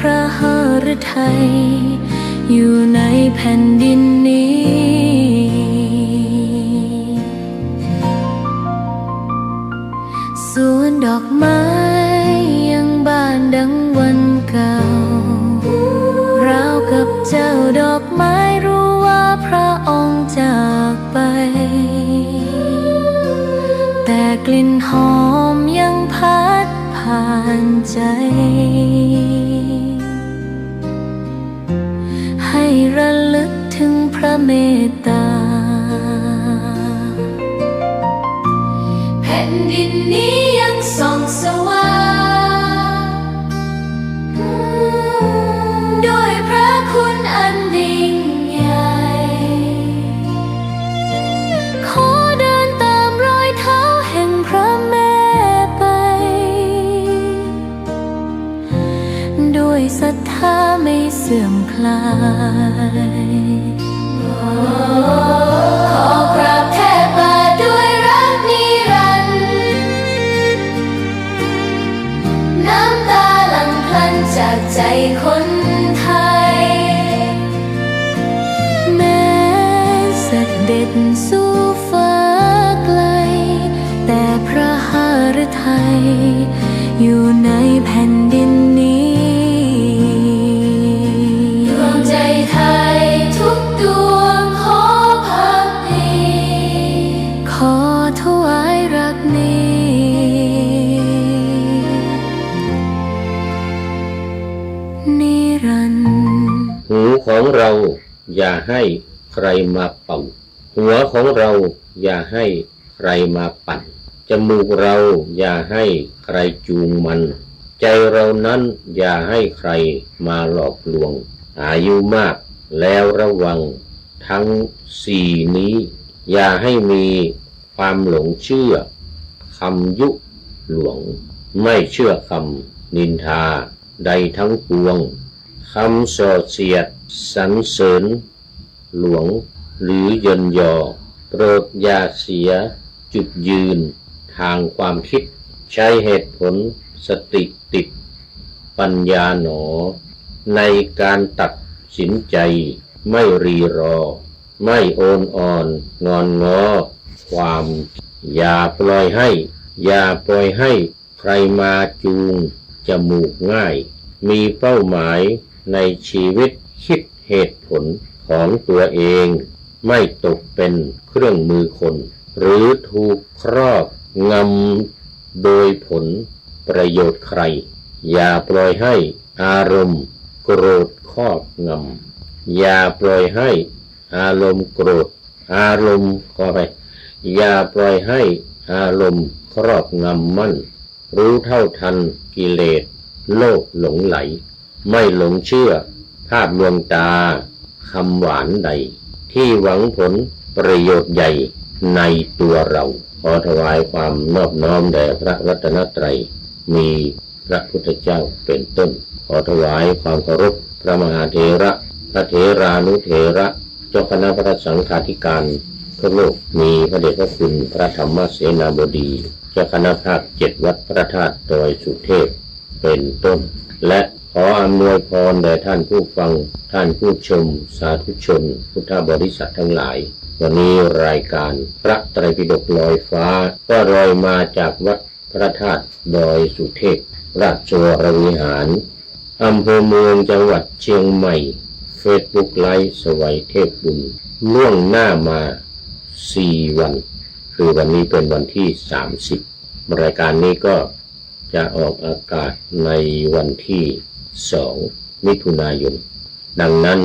ระหฤทัยอยู่ในแผ่นดินนี้สวนดอกไม้ยังบานดังวันเก่าราวกับเจ้าดอกไม้รู้ว่าพระองค์จากไปแต่กลิ่นหอมยังพัดผ่านใจให้ระลึกถึงพระเมตตาแผ่นดินนี้ยังส่องสว่างด้วยพระคุณอันยิ่งใหญ่ขอเดินตามรอยเท้าแห่งพระแม่ไปด้วยศรัทธาไม่เสื่อมคลายขอกราบแทบบาทด้วยรักนิรันดร์น้ำตาหลั่งพลันจากใจคนไทยแม้เสด็จสู่ฟ้าไกลแต่พระหฤทัยอยู่ในแผ่นดินนี้ดวงใจไทยทุกดวงขอพักดีขอถวายรักนี้นิรันดร์หูของเราอย่าให้ใครมาเป่าหัวของเราอย่าให้ใครมาปั่นจมูกเราอย่าให้ใครจูงมันใจเรานั้นอย่าให้ใครมาหลอกลวงอายุมากแล้วระวังทั้งสี่นี้อย่าให้มีความหลงเชื่อคำยุหลวงไม่เชื่อคำนินทาใดทั้งปวงคำส่อเสียดสรรเสริญหลวงหรือเยินยอโปรดอย่าเสียจุดยืนทางความคิดใช้เหตุผลสติติดปัญญาหนอในการตัดสินใจไม่รีรอไม่โอนอ่อนงอนงอความอย่าปล่อยให้ใครมาจูงจมูกง่ายมีเป้าหมายในชีวิตคิดเหตุผลของตัวเองไม่ตกเป็นเครื่องมือคนหรือถูกครอบงำโดยผลประโยชน์ใครอย่าปล่อยให้อารมณ์โกรธครอบงำอย่าปล่อยให้อารมณ์โกรธอย่าปล่อยให้อารมณ์ครอบงำมั่นรู้เท่าทันกิเลสโลภหลงไหลไม่หลงเชื่อภาพลวงตาคำหวานใดที่หวังผลประโยชน์ใหญ่ในตัวเราขอถวายความนอบน้อมแด่พระรัตนตรัยมีพระพุทธเจ้าเป็นต้นขอถวายความเคารพพระมหาเถระพระเถรานุเถระเจ้าคณะพระสังฆาธิการทั่วโลกมีพระเดชพระคุณพระธรรมเสนาบดีเจ้าคณะภาค7วัดพระธาตุดอยสุเทพเป็นต้นและขออำนวยพรแด่ท่านผู้ฟังท่านผู้ชมสาธุชนพุทธบริษัททั้งหลายวันนี้รายการพระไตรปิฎกลอยฟ้าก็ลอยมาจากวัดพระธาตุดอยสุเทพราชวรวิหารอำเภอเมืองจังหวัดเชียงใหม่เฟซบุ๊กไลฟ์สวัยเทพบุญล่วงหน้ามา4 วันคือวันนี้เป็นวันที่30รายการนี้ก็จะออกอากาศในวันที่2 มิถุนายนดังนั้น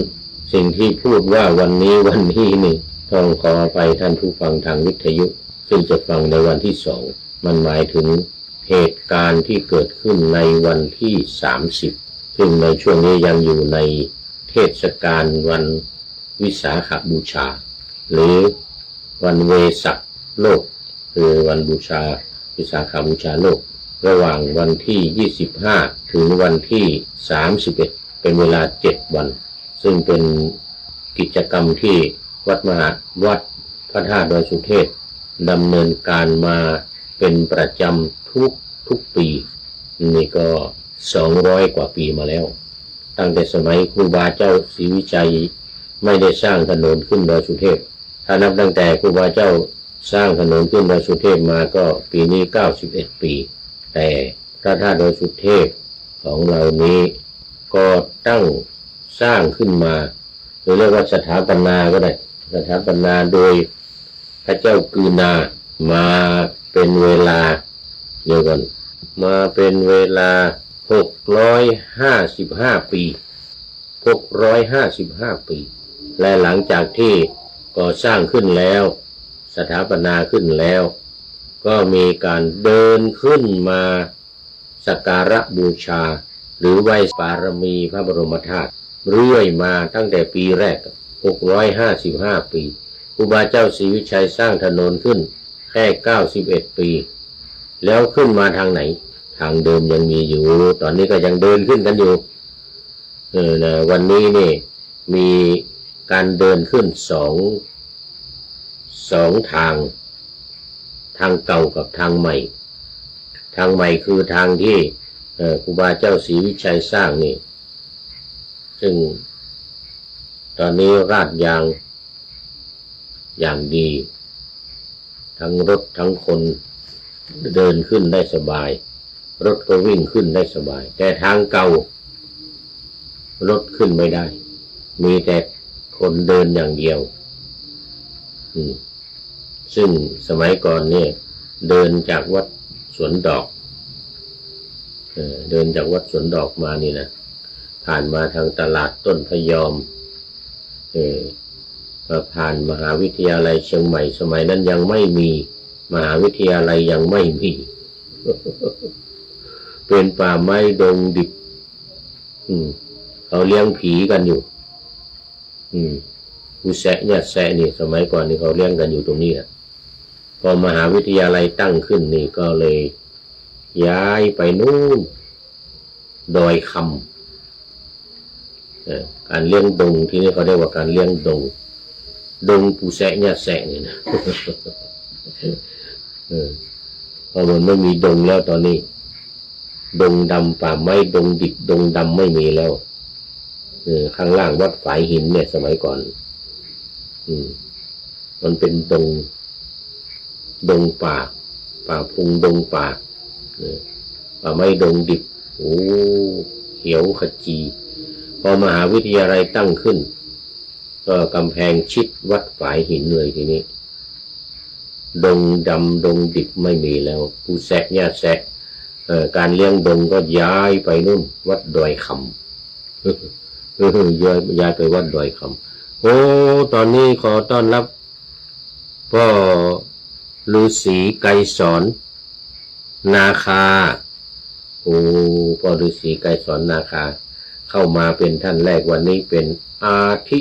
สิ่งที่พูดว่าวันนี้นี่ต้องขอไปท่านผู้ฟังทางวิทยุซึ่งจะฟังในวันที่2มันหมายถึงเหตุการณ์ที่เกิดขึ้นในวันที่30ซึ่งในช่วงนี้ยังอยู่ในเทศกาลวันวิสาขบูชาหรือวันเวสักโลกคือวันบูชาวิสาขบูชาโลกระหว่างวันที่25ถึงวันที่31เป็นเวลา7 วันซึ่งเป็นกิจกรรมที่วัดพระธาตุดอยสุเทพดำเนินการมาเป็นประจำทุกปีนี่ก็200 กว่าปีมาแล้ว ตั้งแต่สมัยครูบาเจ้าศรีวิชัยไม่ได้สร้างถนนขึ้นดอยสุเทพถ้านับตั้งแต่ครูบาเจ้าสร้างถนนขึ้นดอยสุเทพมาก็ปีนี้91 ปีแต่พระธาตุดอยสุเทพของเรานี้ก็ตั้งสร้างขึ้นมาหรือเรียกว่าสถาปนาก็ได้สถาปนาโดยพระเจ้ากือนามาเป็นเวลาเดียวกันมาเป็นเวลา655 ปี655 ปีและหลังจากที่ก่อสร้างขึ้นแล้วสถาปนาขึ้นแล้วก็มีการเดินขึ้นมาสักการะบูชาหรือไหว้บารมีพระบรมธาตุเรื่อยมาตั้งแต่ปีแรก655 ปีครูบาเจ้าศรีวิชัยสร้างถนนขึ้นแค่91 ปีแล้วขึ้นมาทางไหนทางเดิมยังมีอยู่ตอนนี้ก็ยังเดินขึ้นกันอยู่วันนี้นี่มีการเดินขึ้นสองทางเก่ากับทางใหม่ทางใหม่คือทางที่ครูบาเจ้าศรีวิชัยสร้างนี่ซึ่งตอนนี้ราดยางอย่างดีทั้งรถทั้งคนเดินขึ้นได้สบายรถก็วิ่งขึ้นได้สบายแต่ทางเก่ารถขึ้นไม่ได้มีแต่คนเดินอย่างเดียวซึ่งสมัยก่อนเนี่ยเดินจากวัดสวนดอกเดินจากวัดสวนดอกมานี่นะผ่านมาทางตลาดต้นพยอมผ่านมหาวิทยาลัยเชียงใหม่สมัยนั้นยังไม่มีมหาวิทยาลัยยังไม่มี เป็นป่าไม้ดงดิบเขาเลี้ยงผีกันอยู่อุแสะเนี่ยแสะนี่สมัยก่อนนี่เขาเลี้ยงกันอยู่ตรงนี้พอมหาวิทยาลัยตั้งขึ้นนี่ก็เลยย้ายไปนู่นดอยคำการเลี้ยงดงที่นี่เขาเรียกว่าการเลี้ยงดงปูแสะเนี่ยแสะนี่นะเพราะมันไม่มีดงแล้วตอนนี้ดงดำป่าไม้ดงดิบดงดำไม่มีแล้วข้างล่างวัดฝายหินเนี่ยสมัยก่อนมันเป็นดงป่าพุงดงป่าป่าไม้ดงดิบโอ้เขียวขจีพอมหาวิทยาลัยตั้งขึ้นก็กำแพงชิดวัดฝายหินเลยทีนี้ดงดำดงดิบไม่มีแล้วปูแสะเนี่ยแสะการเลี้ยงดงก็ย้ายไปนู่นวัดดอยคำย้ายไปวัดดอยคำโอ้ตอนนี้ขอต้อนรับพ่อฤาษีไกรสอนนาคาโอ้พ่อฤาษีไกรสอนนาคาเข้ามาเป็นท่านแรกวันนี้เป็นอาทิ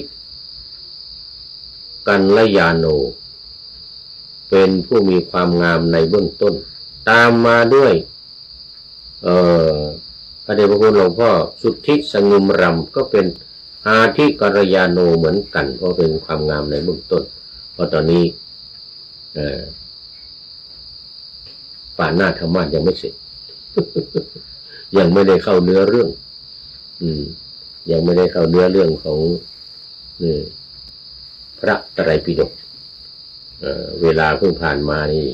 กัลยาโนเป็นผู้มีความงามในเบื้องต้นตามมาด้วยพระเดชพระคุณหลวงพ่อสุทธิสงุมรำก็เป็นอาทิกัลยาโนเหมือนกันเพราะเป็นความงามในเบื้องต้นเพราะตอนนี้ป่าหน้าธรรมะยังไม่เสร็จ ยังไม่ได้เข้าเนื้อเรื่องยังไม่ได้เข้าเนื้อเรื่องของพระไตรปิฎกเวลาเพิ่งผ่านมานี่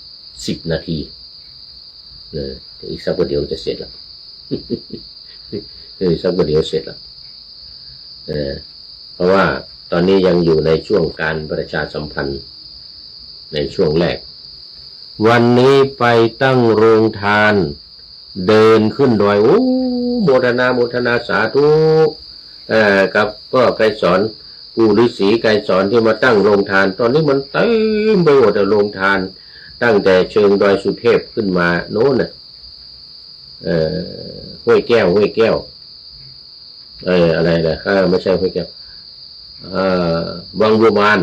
10 นาทีอีกสักประเดี๋ยวจะเสร็จแล้วอีกสักประเดี๋ยวเสร็จแล้วเพราะว่าตอนนี้ยังอยู่ในช่วงการประชาสัมพันธ์ในช่วงแรกวันนี้ไปตั้งโรงทานเดินขึ้นดอยโอ้โมทนาสาธุกับก็ไกรสอนปู่ฤาษีไกรสอนที่มาตั้งโรงทานตอนนี้มันเต็มไปหมดโรงทานตั้งแต่เชิงดอยสุเทพขึ้นมาโน้นห้วยแก้วอะไรนะไม่ใช่ห้วยแก้ววังบัวบาน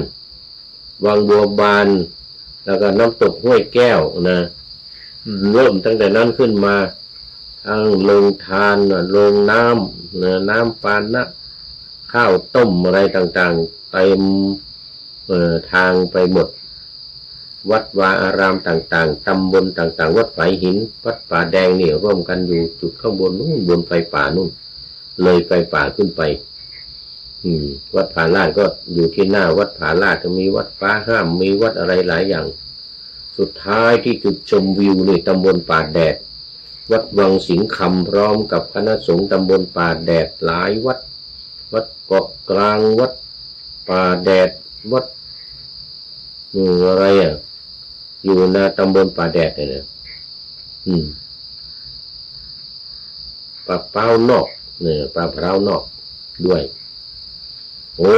แล้วก็น้ำตกห้วยแก้วนะเริ่มตั้งแต่นั้นขึ้นมาทั้งโรงทานโรงน้ำน้ำปานะข้าวต้มอะไรต่างๆเต็มทางไปหมดวัดวาอารามต่างๆตำบลต่างๆวัดฝายหินวัดป่าแดงนี่ร่วมกันอยู่จุดข้างบนนู่นบนไฟป่านู่น เลยไฟป่าขึ้นไปวัดผาลาดก็อยู่ที่หน้าวัดผาลาดจะมีวัดฟ้าห้ามมีวัดอะไรหลายอย่างสุดท้ายที่จุดชมวิวในตำบลป่าแดดวัดวังสิงห์คำพร้อมกับคณะสงฆ์ตำบลป่าแดดหลายวัดวัดเกาะกลางวัดป่าแดดวัดอะไรอยู่ในตำบลป่าแดดเนี่ยป่าเป้านอกเนี่ยป่าพร้าวนอกด้วยโอ้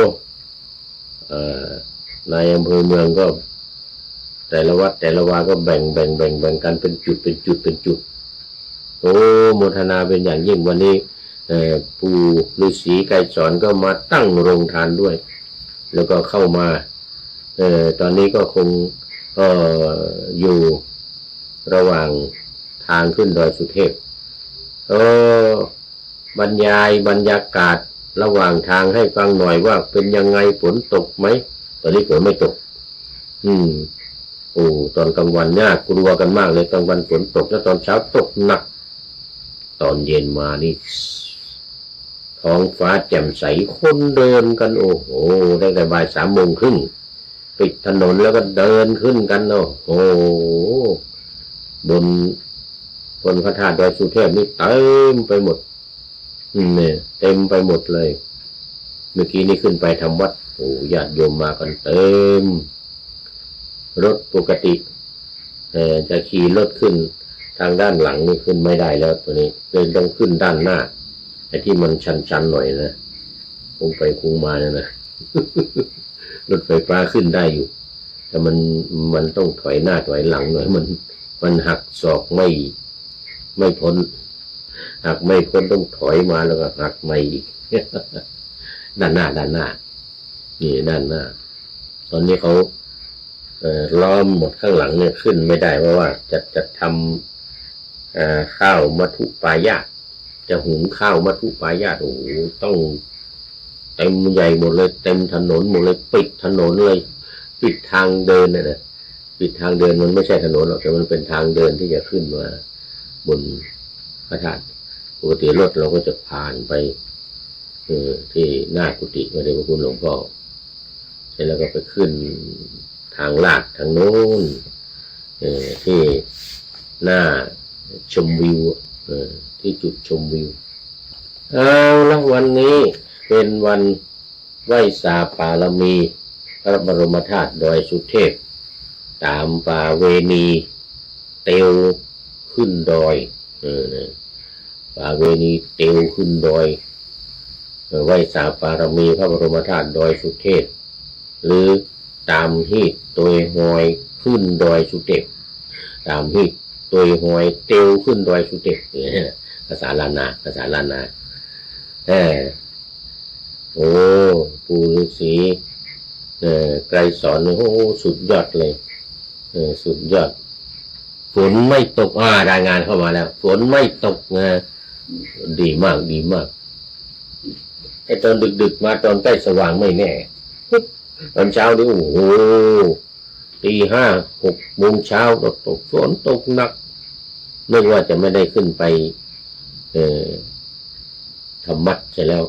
ในอำเภอเมืองก็แต่ละวัดแต่ละวาก็แบ่งกันเป็นจุดโอ้โมทนาเป็นอย่างยิ่งวันนี้ปู่ฤาษีไกรสอนก็มาตั้งโรงทานด้วยแล้วก็เข้ามาตอนนี้ก็คงอยู่ระหว่างทางขึ้นดอยสุเทพบรรยายบรรยากาศระหว่างทางให้ฟังหน่อยว่าเป็นยังไงฝนตกไหมตอนนี้ฝนไม่ตกตอนกลางวันน่ากลัวกันมากเลยกลางวันฝนตกแล้วตอนเช้าตกหนักตอนเย็นมานี่ท้องฟ้าแจ่มใสคนเดินกันโอ้โหตั้งแต่บ่าย3:30ปิดถนนแล้วก็เดินขึ้นกันโอ้โหบนพระธาตุดอยสุเทพนี่เต็มไปหมดเนี่ยเต็มไปหมดเลยเมื่อกี้นี่ขึ้นไปทำวัดโอ้ญาติโยมมากันเต็มรถปกติจะขี่รถขึ้นทางด้านหลังนี่ขึ้นไม่ได้แล้วตัวนี้เลยต้องขึ้นด้านหน้าไอ้ที่มันชันๆหน่อยนะคงไปคงมาเนี่ยนะ รถไฟฟ้าขึ้นได้อยู่แต่มันต้องถอยหน้าถอยหลังหน่อยมันหักศอกไม่พ้นหักไม่พ้นต้องถอยมาแล้วก็หักไม่อีก ด้านหน้านี่ด้านหน้าตอนนี้เขาล้อมหมดข้างหลังเนี่ยขึ้นไม่ได้เพราะว่าจะทำข้าวมัทุปายาตจะหุงข้าวมัทุปายาตโอ้โหต้องเต็มใหญ่หมดเลยเต็มถนนหมดเลยปิดถนนเลยปิดทางเดินนะปิดทางเดินมันไม่ใช่ถนนหรอกแต่มันเป็นทางเดินที่จะขึ้นมาบนพระธาตุปกติรถเราก็จะผ่านไปที่หน้ากุฏิพระเดชพระคุณหลวงพ่อเสร็จแล้วก็ไปขึ้นทางลาดทางโน้นที่หน้าชมวิวที่จุดชมวิวเอาละวันนี้เป็นวันไหว้สาปารมีพระบรมธาตุดอยสุเทพตามป่าเวณีเตียวขึ้นดอยป่าเวณีเตียวขึ้นดอยไหว้สาปารมีพระบรมธาตุดอยสุเทพหรือตามฮีดตัวหอยขึ้นดอยสุเทพตามฮีดตัวหอยเตียวขึ้นดอยสุเทพภาษาล้านนาโอ้ปู่ฤาษีไกรสอนโอ้สุดยอดเลยสุดยอดฝนไม่ตกรายงานเข้ามาแล้วฝนไม่ตกนะดีมากไอ้ตอนดึกๆมาตอนใกล้สว่างไม่แน่ตอนเช้านี่โอ้โห5-6 โมงเช้าตกฝนตกหนักนึกว่าจะไม่ได้ขึ้นไปธรรมัดใช่แล้ว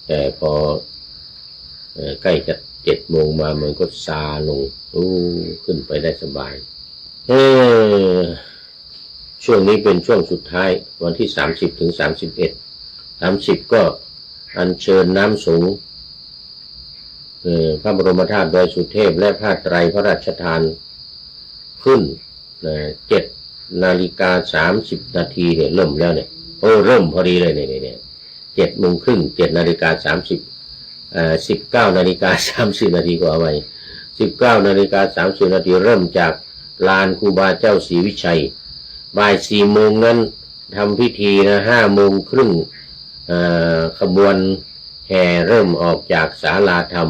แต่พอใกล้จะ7 โมงมามันก็ซาลงขึ้นไปได้สบายช่วงนี้เป็นช่วงสุดท้ายวันที่30 ถึง 31 30ก็อัญเชิญน้ำสงฆ์พระบรมธาตุดอยสุเทพและผ้าไตรพระราชทานขึ้น7:30 นาทีเนี่ยเริ่มแล้วเนี่ยเริ่มพอดีเลยเนี่ย7:30 19:30 นาทีก็เอาไว้19:30 นาทีเริ่มจากลานครูบาเจ้าศรีวิชัยบ่าย 4 โมงนั้นทำพิธีนะ5:30ขบวนแห่เริ่มออกจากศาลาธรรม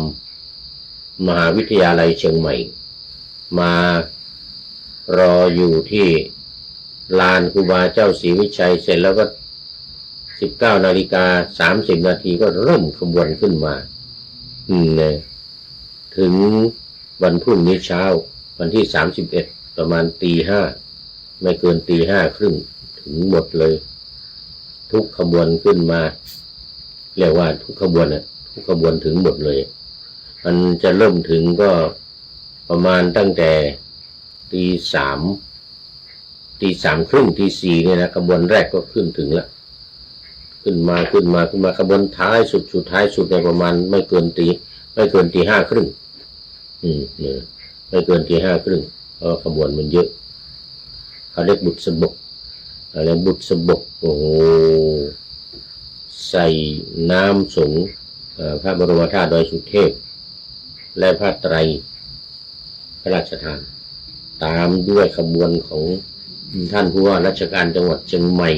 มหาวิทยาลัยเชียงใหม่มารออยู่ที่ลานครูบาเจ้าศรีวิชัยเสร็จแล้วก็19:30 นาทีก็เริ่มขบวนขึ้นมาถึงวันพรุ่งนี้เช้าวันที่31ประมาณ 5:00 ไม่เกิน 5:30ถึงหมดเลยท ทุกขบวนขึ้นมาเรียกว่าทุกขบวนทุกขบวนถึงหมดเลยมันจะเริ่มถึงก็ประมาณตั้งแต่ตีสามครึ่งตีสี่เนี่ยนะขบวนแรกก็ขึ้นถึงแล้วขึ้นมาขบวนท้ายสุดท้ายสุดในประมาณไม่เกินตีห้าครึ่งไม่เกินตีห้าครึ่งเพราะขบวนมันเยอะเขาเรียกบุษบกอะไรบุษบกโอ้โหใส่น้ำสงฆ์พระบรมธาตุดอยสุเทพและผ้าไตรพระราชทานตามด้วยขบวนของท่านผู้ว่าราชการจังหวัดเชียงใหม่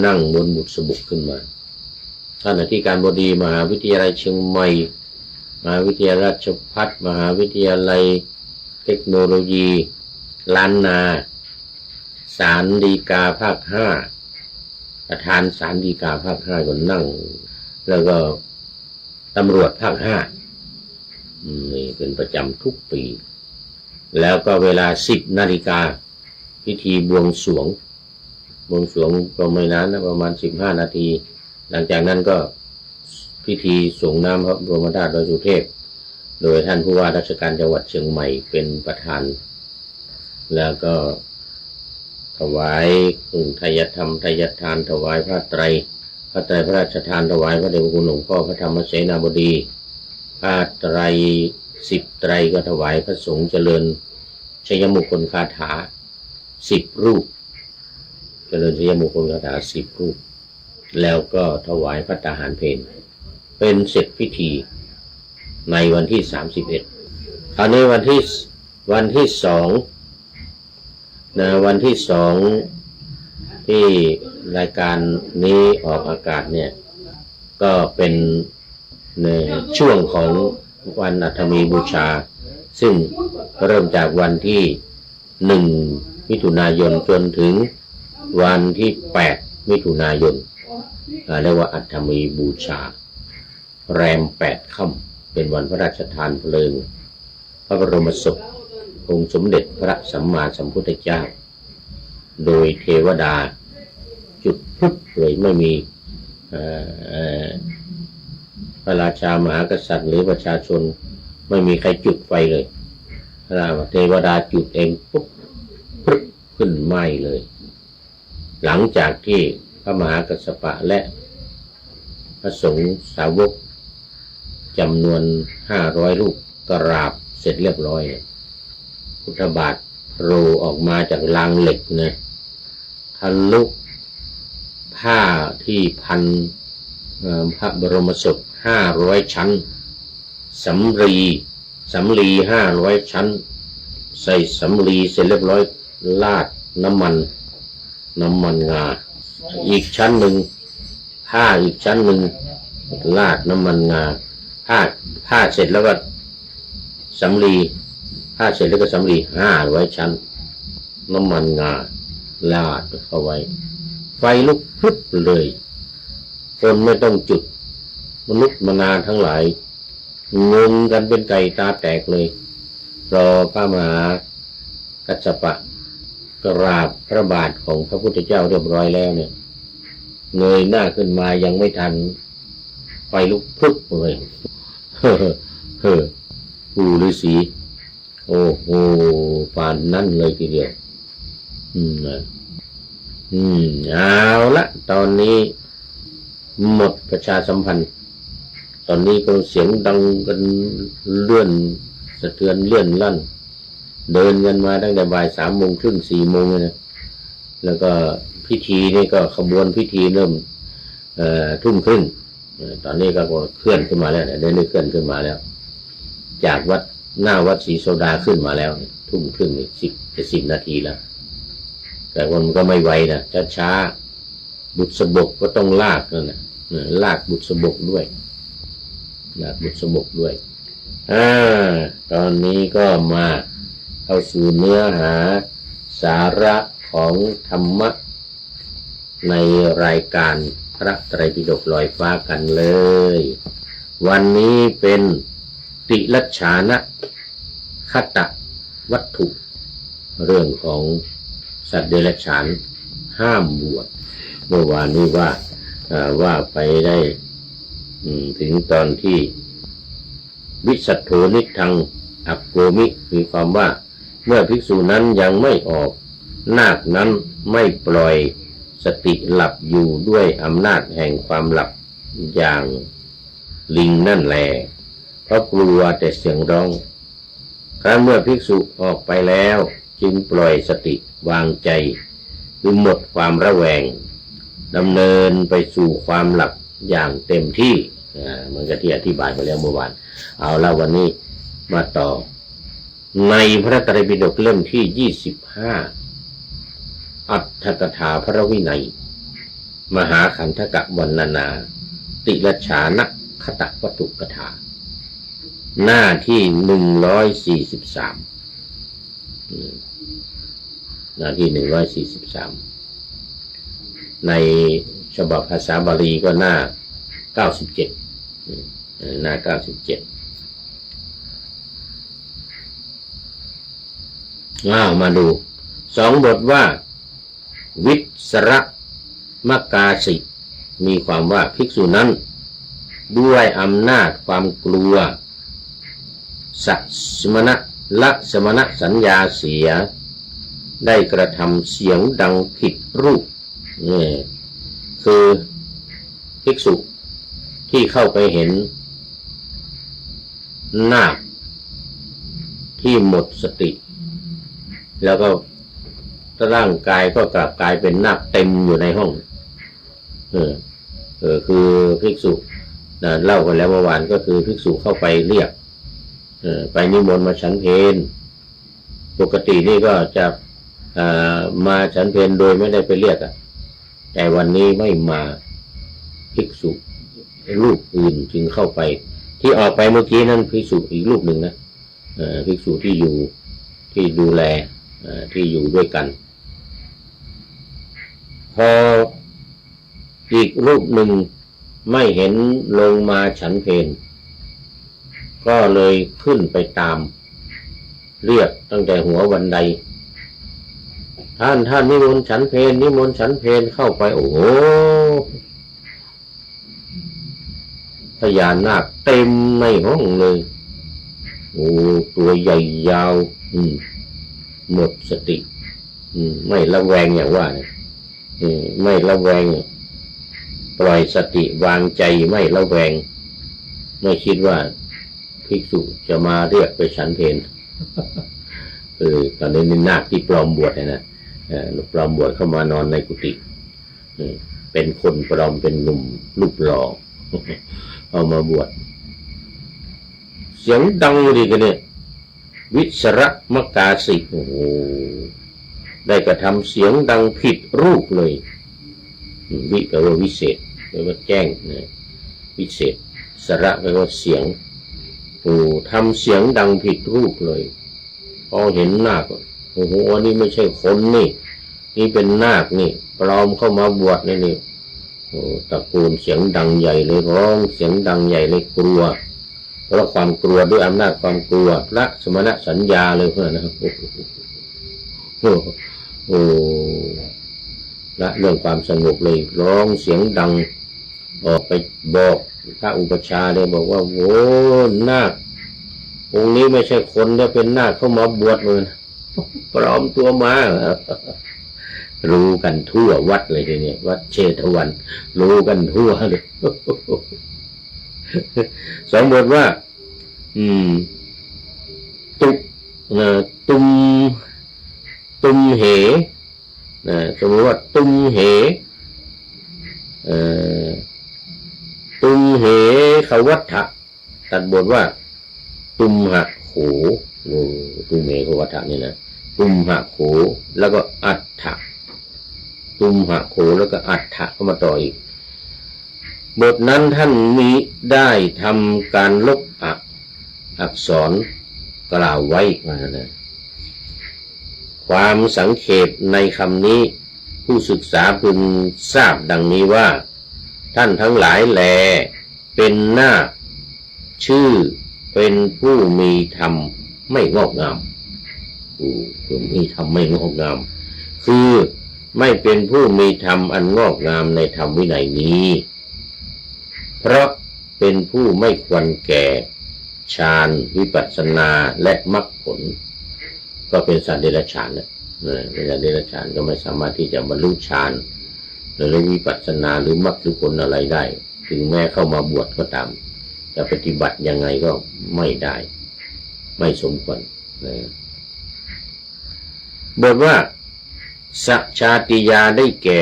นั่งบนบุษบกขึ้นมาท่านอธิการบดีมหาวิทยาลัยเชียงใหม่มหาวิทยาลัยราชภัฏมหาวิทยาลัยเทคโนโลยีล้านนาศาลฎีกาภาค5ประธานศาลฎีกาภาค5ก็นั่งแล้วก็ตำรวจภาค5นี่เป็นประจำทุกปีแล้วก็เวลา10 นาฬิกาพิธีบวงสรวงก็ไม่นานนะประมาณ15 นาทีหลังจากนั้นก็พิธีส่งน้ำพระบรมธาตุดอยสุเทพโดยท่านผู้ว่าราชการจังหวัดเชียงใหม่เป็นประธานแล้วก็ถวายทายธรรมทายทานถวายผ้าไตรพระราชทานถวายพระเดชพระคุณหลวงพ่อพระธรรมเสนาบดีผ้าไตร10 ไตรก็ถวายพระสงฆ์เจริญชัยมงคลคาถา10 รูปเจริญชัยมงคลคาถา10 รูปแล้วก็ถวายพระตาหารเพลเป็นเสร็จพิธีในวันที่31คราวนี้วันที่2นะวันที่2ที่รายการนี้ออกอากาศเนี่ยก็เป็นในช่วงของวันอัฐมีบูชาซึ่งเริ่มจากวันที่1 มิถุนายนจนถึงวันที่8 มิถุนายนเรียกว่าอัฐมีบูชาแรม8 ค่ำเป็นวันพระราชทานเพลิงพระบรมศพองค์สมเด็จพระสัมมาสัมพุทธเจ้าโดยเทวดาจุดพุทธเลยไม่มีพระราชามหากษัตริย์หรือประชาชนไม่มีใครจุดไฟเลยเทวดาจุดเองปุ๊บขึ้นไหม้เลยหลังจากที่พระมหากัสสปะและพระสงฆ์สาวกจำนวน500 รูปกราบเสร็จเรียบร้อยพุทธบาทโผล่ออกมาจากรางเหล็กนะทะลุผ้าที่พันพระบรมศพ500 ชั้นสำลี500 ชั้นใส่สำลีเสร็จเรียบร้อยลาดน้ำมันงาอีกชั้นหนึ่งผ้าอีกชั้นหนึ่งลาดน้ำมันงาผ้าเสร็จแล้วก็สำลีผ้าเสร็จแล้วก็สำลี500 ชั้นน้ำมันงาลาดเข้าไว้ไฟลุกพรึบเลยคนไม่ต้องจุดมนุษย์มนาทั้งหลายงงกันเป็นไก่ตาแตกเลยรอพระมหากัสสปะกราบพระบาทของพระพุทธเจ้าเรียบร้อยแล้วเนี่ยเงยหน้าขึ้นมายังไม่ทันไฟลุกพรึบเลยปู่ฤาษีโอ้โหปานนั้นเลยทีเดียวเอาละตอนนี้หมดประชาสัมพันธ์ตอนนี้ก็เสียงดังกันเลื่อนสะเทือนเลื่อนลั่นเดินกันมาตั้งแต่บ่าย 3:30 4 โมงเลยนะแล้วก็พิธีนี่ก็ขบวนพิธีเริ่มทุ่ม ตอนนี้ก็เคลื่อนขึ้นมาแล้วเดินเคลื่อนขึ้นมาแล้วจากวัดหน้าวัดศรีโสดาขึ้นมาแล้วทุ่มอีก10 นาทีแล้วแต่มันก็ไม่ไวนะช้าบุษบกก็ต้องลากนั่นนะลากบุษบกด้วยตอนนี้ก็มาเข้าสู่เนื้อหาสาระของธรรมะในรายการพระไตรปิฎกลอยฟ้ากันเลยวันนี้เป็นติลัชฌานะคตวัตถุเรื่องของสัตว์เดรัจฉานห้ามบวช เมื่อวานนี้ว่าไปได้ถึงตอนที่วิสัทโธนิทังอัปโกมิมีความว่าเมื่อภิกษุนั้นยังไม่ออกนาคนั้นไม่ปล่อยสติหลับอยู่ด้วยอำนาจแห่งความหลับอย่างลิงนั่นแหละเพราะกลัวแต่เสียงร้องครั้นเมื่อภิกษุออกไปแล้วจึงปล่อยสติวางใจคือหมดความระแวงดำเนินไปสู่ความหลับอย่างเต็มที่มันก็ที่อธิบายไปแล้วเมื่อวานเอาละวันนี้มาต่อในพระไตรปิฎกเล่มที่25อัตถกถาพระวินัยมหาขันธกวรรณนาติรชานคตวัตถุกถาหน้าที่143หน้าที่143ในฉบับภาษาบาลีก็หน้า97หน้า97มาดู2บทว่าวิสระมกาสิมีความว่าภิกษุนั้นด้วยอำนาจความกลัวสัสมณะละสมณะสัญญาเสียได้กระทำเสียงดังผิดรูปนี่คือภิกษุที่เข้าไปเห็นนาคที่หมดสติแล้วก็ร่างกายก็กลับกลายเป็นนาคเต็มอยู่ในห้องคือภิกษุเล่ากันแล้วเมื่อวานก็คือภิกษุเข้าไปเรียกไปนิมนต์มาฉันเพลปกตินี่ก็จะมาฉันเพลโดยไม่ได้ไปเรียกแต่วันนี้ไม่มาภิกษุรูปอื่นจึงเข้าไปที่ออกไปเมื่อกี้นั้นภิกษุอีกรูปหนึ่งนะภิกษุที่อยู่ที่ดูแลที่อยู่ด้วยกันพออีกรูปหนึ่งไม่เห็นลงมาฉันเพลก็เลยขึ้นไปตามเรียกตั้งแต่หัววันใดท่านนิมนต์ฉันเพลนิมนต์ฉันเพลเข้าไปโอ้โหพญานาคเต็มในห้องเลยโอ้ตัวใหญ่ยาวหมดสติไม่ระแวงอย่างว่าไม่ระแวงปล่อยสติวางใจไม่ระแวงไม่คิดว่าภิกษุจะมาเรียกไปฉันเพลตอนนี้นาคที่ปลอมบวชนะปลอมบวชเข้ามานอนในกุฏิเป็นคนปลอมเป็นหนุ่มรูปหล่อเอามาบวชเสียงดังดีกันเนี่ยวิสระมกาสิโอ้โหได้กระทำเสียงดังผิดรูปเลยวิแปลว่าวิเศษแปลว่าแจ้งนะวิเศษสระแปลว่าเสียงโอ้ทำเสียงดังผิดรูปเลยพอเห็นนาคโอ้โหนี่ไม่ใช่คนนี่เป็นนาคนี่ปลอมเข้ามาบวชนี่โอ้ตะโกนเสียงดังใหญ่เลยร้องเสียงดังใหญ่เลยกลัวเพราะความกลัวด้วยอำนาจความกลัวละสมณสัญญาเลยเพื่อนนะครับโอ้ละเรื่องความสงบเลยร้องเสียงดังออกไปบอกพระอุปชาเลยบอกว่าโว้นาคองค์นี้ไม่ใช่คนเนี่ยเป็นนาคเข้ามาบวชเลยปลอมตัวมารู้กันทั่ววัดเลยทีนี้วัดเชตวันรู้กันทั่วเลยสองบทว่าตุมเหสมมติว่าตุมเหขวัฏฐะตัดบทว่าตุมหะโขตุมเหขวัฏฐะนี่นะตุมหะโขแล้วก็อัฏฐะตุมหะโขแล้วก็อัฏฐะเข้ามาต่ออีกบทนั้นท่านมีได้ทำการลบอักษรกล่าวไว้นะความสังเขปในคำนี้ผู้ศึกษาพึงทราบดังนี้ว่าท่านทั้งหลายแลเป็นนาคชื่อเป็นผู้มีธรรมไม่งอกงามผู้มีธรรมไม่งอกงามคือ ไม่เป็นผู้มีธรรมอันงอกงามในธรรมวินัยนี้เพราะเป็นผู้ไม่ควรแก่ฌานวิปัสสนาและมรรคผลก็เป็นสัตว์เดรัจฉานนะเป็นสัตว์เดรัจฉานก็ไม่สามารถที่จะบรรลุฌานหรือวิปัสสนาหรือมรรคหรือผลอะไรได้ถึงแม้เข้ามาบวชก็ตามจะปฏิบัติยังไงก็ไม่ได้ไม่สมควรบทว่าสัชาติยาได้แก่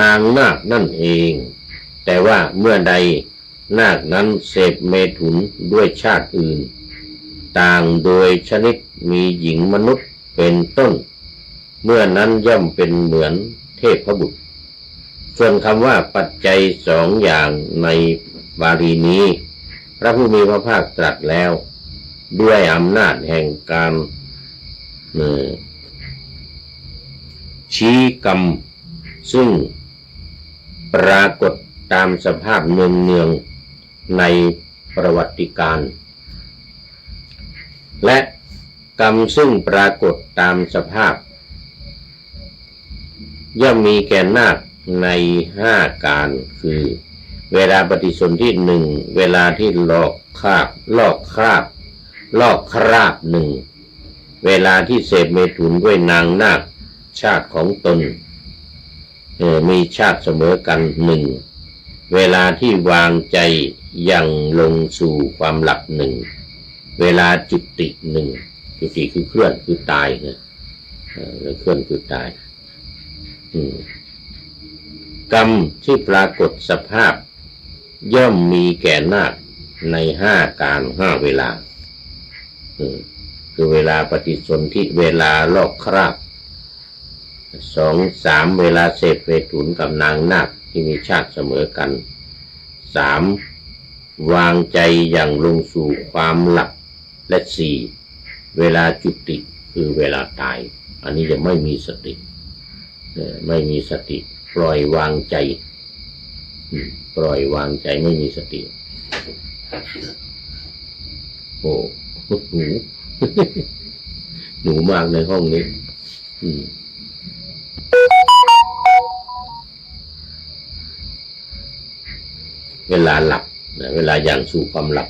นางนาคนั่นเองแต่ว่าเมื่อใดนาคนั้นเสพเมถุนด้วยชาติอื่นต่างโดยชนิดมีหญิงมนุษย์เป็นต้นเมื่อนั้นย่อมเป็นเหมือนเทพบุตรส่วนคำว่าปัจจัยสองอย่างในบาลีนี้พระผู้มีพระภาคตรัสแล้วด้วยอำนาจแห่งการชี้กรรมซึ่งปรากฏตามสภาพเนืองๆในประวัติการและกรรมซึ่งปรากฏตามสภาพย่อมมีแก่นาคใน5การคือเวลาปฏิสนธิหนึ่งเวลาที่ลอกคราบหนึ่งเวลาที่เสพเมถุนด้วยนางนาคชาติของตนมีชาติเสมอกันหนึ่งเวลาที่วางใจยังลงสู่ความหลับหนึ่งเวลาจุติหนึ่งจุติคือเคลื่อนคือตายนะแล้วเคลื่อนคือตายกรรมที่ปรากฏสภาพย่อมมีแก่นาคใน5การ5เวลาคือเวลาปฏิสนธิเวลาลอกคราบ2 3เวลาเสพเมถุนกับนางนาคที่มีชาติเสมอกัน3วางใจอย่างลงสู่ความหลับและ4เวลาจุติคือเวลาตายอันนี้จะไม่มีสติไม่มีสติปล่อยวางใจไม่มีสติโอ้หนูมากในห้องนี้เวลาหลับเวลาอย่างสู่ความหลับ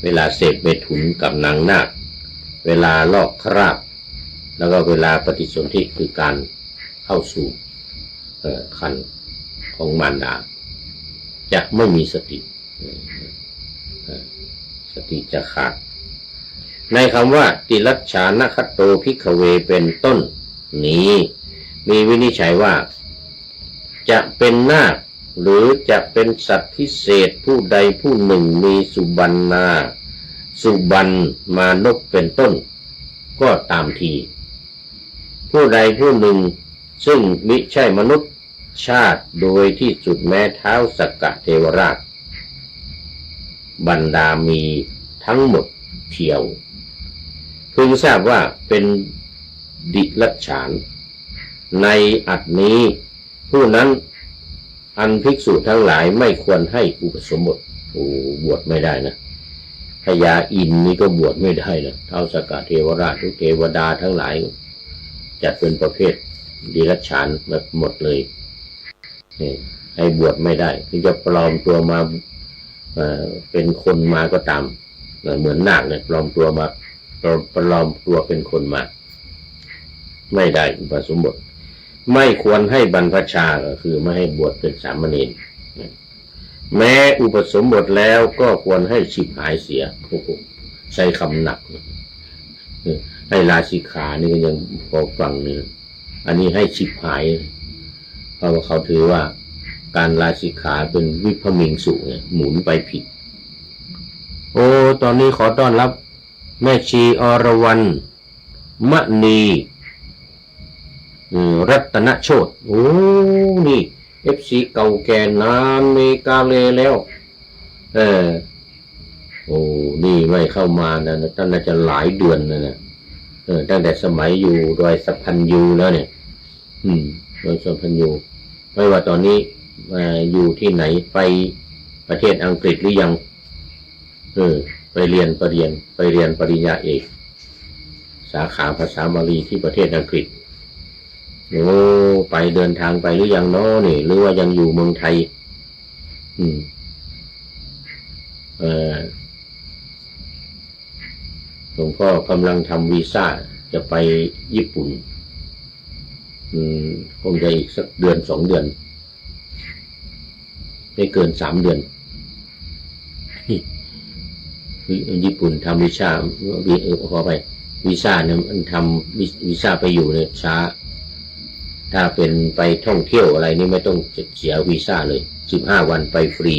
เวลาเสพเมถุนกับนางนาคเวลาลอกคราบแล้วก็เวลาปฏิสนธิคือการเข้าสู่ครรภ์ของมารดาจะไม่มีสติสติจะขาดในคำว่าติรัชฌานคัตโตภิกขเวเป็นต้นนี้มีวินิจฉัยว่าจะเป็นนาคหรือจะเป็นสัตว์พิเศษผู้ใดผู้หนึ่งมีสุบรรณาสุบรรณมานพเป็นต้นก็ตามทีผู้ใดผู้หนึ่งซึ่งมิใช่มนุษย์ชาติโดยที่สุดแม้เท้าสักกะเทวราชบรรดามีทั้งหมดเที่ยวพึงทราบว่าเป็นดิรัจฉานในอัตนี้ผู้นั้นอันภิกษุทั้งหลายไม่ควรให้อุปสมบทบวชไม่ได้นะพญาอินทร์นี่ก็บวชไม่ได้นะเท้าสักกะเทวราชทุกเทวดาทั้งหลายจัดเป็นประเภทดิรัจฉานหมดเลยให้บวชไม่ได้คือจะปลอมตัวมาเป็นคนมาก็ตามเหมือนนาคเนี่ยปลอมตัวเป็นคนมาไม่ได้อุปสมบทไม่ควรให้บรรพชาก็คือไม่ให้บวชเป็นสามเณรแม้อุปสมบทแล้วก็ควรให้ฉิบหายเสียใช้คำหนักให้ลาสิกขานี่ก็ยังพอฟังนี่อันนี้ให้ฉิบหายเพราะว่าเขาถือว่าการลาสิกขาเป็นวิภมิงสุเนี่ยหมุนไปผิดตอนนี้ขอต้อนรับแม่ชีอรวรรณมณีรัตนโชตินี่FC เก่าแก่นานเมกาเลแล้วนี่ไม่เข้ามานะตั้งแต่จะหลายเดือนนะตั้งแต่สมัยอยู่ดอยสัพพัญญูแล้วเนี่ยดอยสัพพัญญูไม่ว่าตอนนี้อยู่ที่ไหนไปประเทศอังกฤษหรือยังไปเรียนปริญญาเอกสาขาภาษาบาลีที่ประเทศอังกฤษ โอ้ไปเดินทางไปหรือยังน้อนี่หรือว่ายังอยู่เมืองไทยหลวงพ่อกำลังทำวีซ่าจะไปญี่ปุ่นคงจะอีกสักเดือน2 เดือนไม่เกิน3 เดือนญี่ปุ่นทำวีซ่าขอไปวีซ่าเนี่ยมันทำวีซ่าไปอยู่เนี่ยช้าถ้าเป็นไปท่องเที่ยวอะไรนี่ไม่ต้องเสียวีซ่าเลย15 วันไปฟรี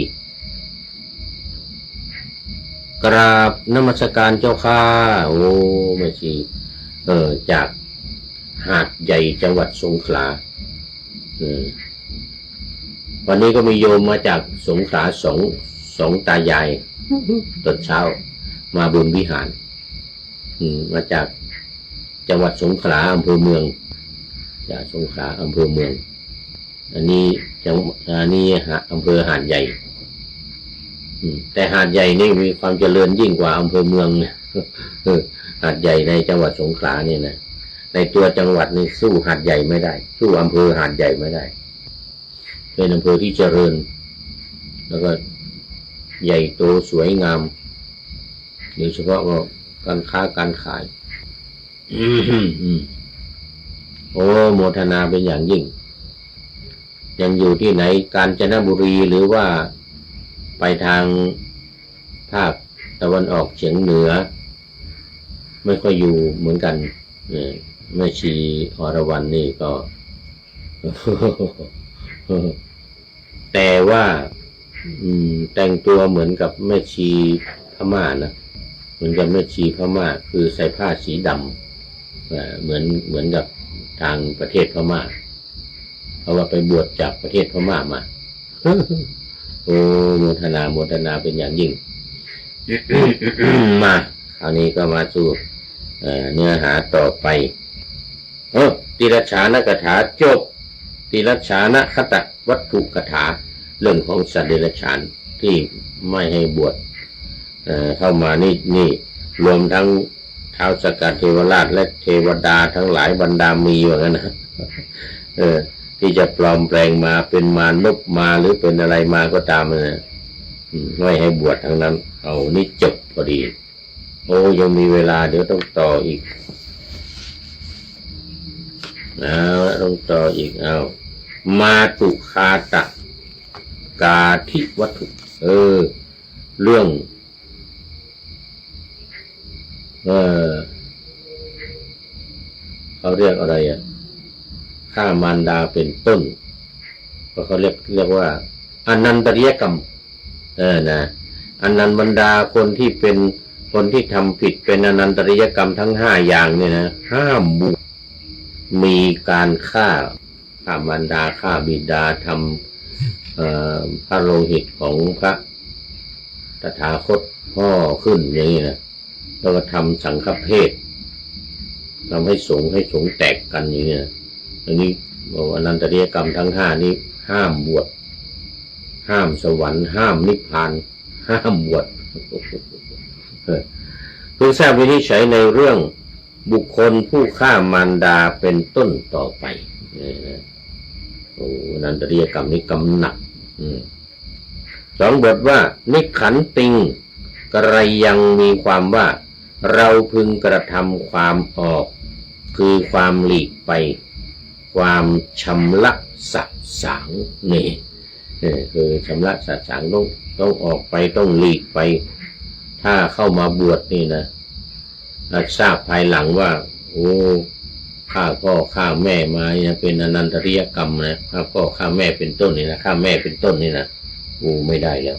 กราบนมัสการเจ้าค่ะโอ้แม่ชีจากหาดใหญ่จังหวัดสงขลาวันนี้ก็มีโยมมาจากสงขลาสองตายายตอนเช้ามาบุญวิหารมาจากจังหวัดสงขลาอำเภอเมืองจากสงขลาอำเภอเมืองอันนี้อำเภอหาดใหญ่แต่หาดใหญ่นี่มีความเจริญยิ่งกว่าอำเภอเมืองหาดใหญ่ในจังหวัดสงขลาเนี่ยนะในตัวจังหวัดนี่สู้หาดใหญ่ไม่ได้สู้อำเภอหาดใหญ่ไม่ได้เป็นอำเภอที่เจริญแล้วก็ใหญ่โตสวยงามโดยเฉพาะการค้าการขายโอ้โมทนาเป็นอย่างยิ่งยังอยู่ที่ไหนกาญจนบุรีหรือว่าไปทางภาคตะวันออกเฉียงเหนือไม่ค่อยอยู่เหมือนกันแม่ชีอรวรรณนี่ก็ แต่ว่าแต่งตัวเหมือนกับแม่ชีพม่านะเหมือนกับแม่ชีพม่าคือใส่ผ้าสีดำเหมือนกับทางประเทศพม่าเพราะว่าไปบวชจากประเทศพม่ามา โอ้โมทนาเป็นอย่างยิ่ง มาคราวนี้ก็มาสู่เนื้อหาต่อไปติรัชฉานคถาจบติรัชฉานคตวัตถุคถาเรื่องของสัตว์เดรัจฉานที่ไม่ให้บวชเข้ามานี่รวมทั้งท้าวสักกะเทวราชและเทวดาทั้งหลายบรรดามีว่างั้นนะที่จะปลอมแปลงมาเป็นมนุษย์มาหรือเป็นอะไรมาก็ตามนะไม่ให้บวชทั้งนั้นเอานี่จบพอดีโอ้ยังมีเวลาเดี๋ยวต้องต่ออีกต้องต่ออีกมาตุคาตะกาธิวัตถุเรื่องเขาเรียกอะไรฆ่ามารดาเป็นต้นเพราะเขาเรียกว่าอนันตริยกรรมนะอนันต์บรรดาคนที่เป็นคนที่ทำผิดเป็นอนันตริยกรรมทั้ง5 อย่างเนี่ยนะห้ามมีการฆ่ามารดาฆ่าบิดาทำพระโลหิตของพระตถาคตพ่อขึ้นอย่างนี้นะแล้วก็ทำสังฆเพศทำให้สงฆ์แตกกันอย่างนี้นะอันนี้บอกอนันตริยกรรมทั้ง5นี้ห้ามบวชห้ามสวรรค์ห้ามนิพพานห้ามบวชเพื่อทราบวินิจฉัยในเรื่องบุคคลผู้ฆ่ามารดาเป็นต้นต่อไปโอ้อนันตริยกรรมนี้กำหนัก2 บทว่านิขันติงกระยังมีความว่าเราพึงกระทำความออกคือความหลีกไปความชำระสะสางนี่คือชำระสะสางต้องออกไปต้องหลีกไปถ้าเข้ามาบวชนี่นะทราบภายหลังว่าโอ้ฆ่าพ่อฆ่าแม่มาเนี่ยเป็นอนันตริยกรรมนะฆ่าพ่อฆ่าแม่เป็นต้นนี่นะฆ่าแม่เป็นต้นนี่นะโอ้ไม่ได้แล้ว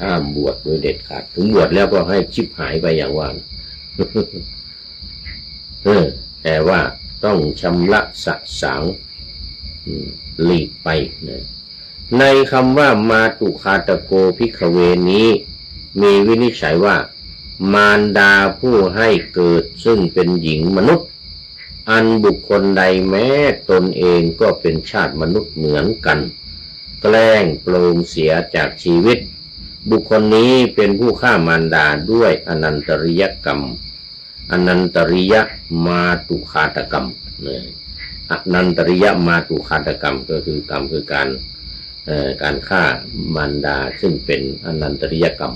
ห้ามบวชโดยเด็ดขาดถึงบวชแล้วก็ให้ชิบหายไปอย่างว่าแต่ว่าต้องชำระสะสางหลีกไปนะในคำว่ามาตุคาตโกภิกขเวนี้มีวินิจฉัยว่ามารดาผู้ให้เกิดซึ่งเป็นหญิงมนุษย์อันบุคคลใดแม้ตนเองก็เป็นชาติมนุษย์เหมือนกันแกล้งโปร่งเสียจากชีวิตบุคคลนี้เป็นผู้ฆ่ามารดาด้วยอนันตริยกรรมอนันตริยมาตุคาตกรรม อนันตริยมาตุฆาตกรรมก็คือกรรมคือการฆ่ามารดาซึ่งเป็นอนันตริยกรรม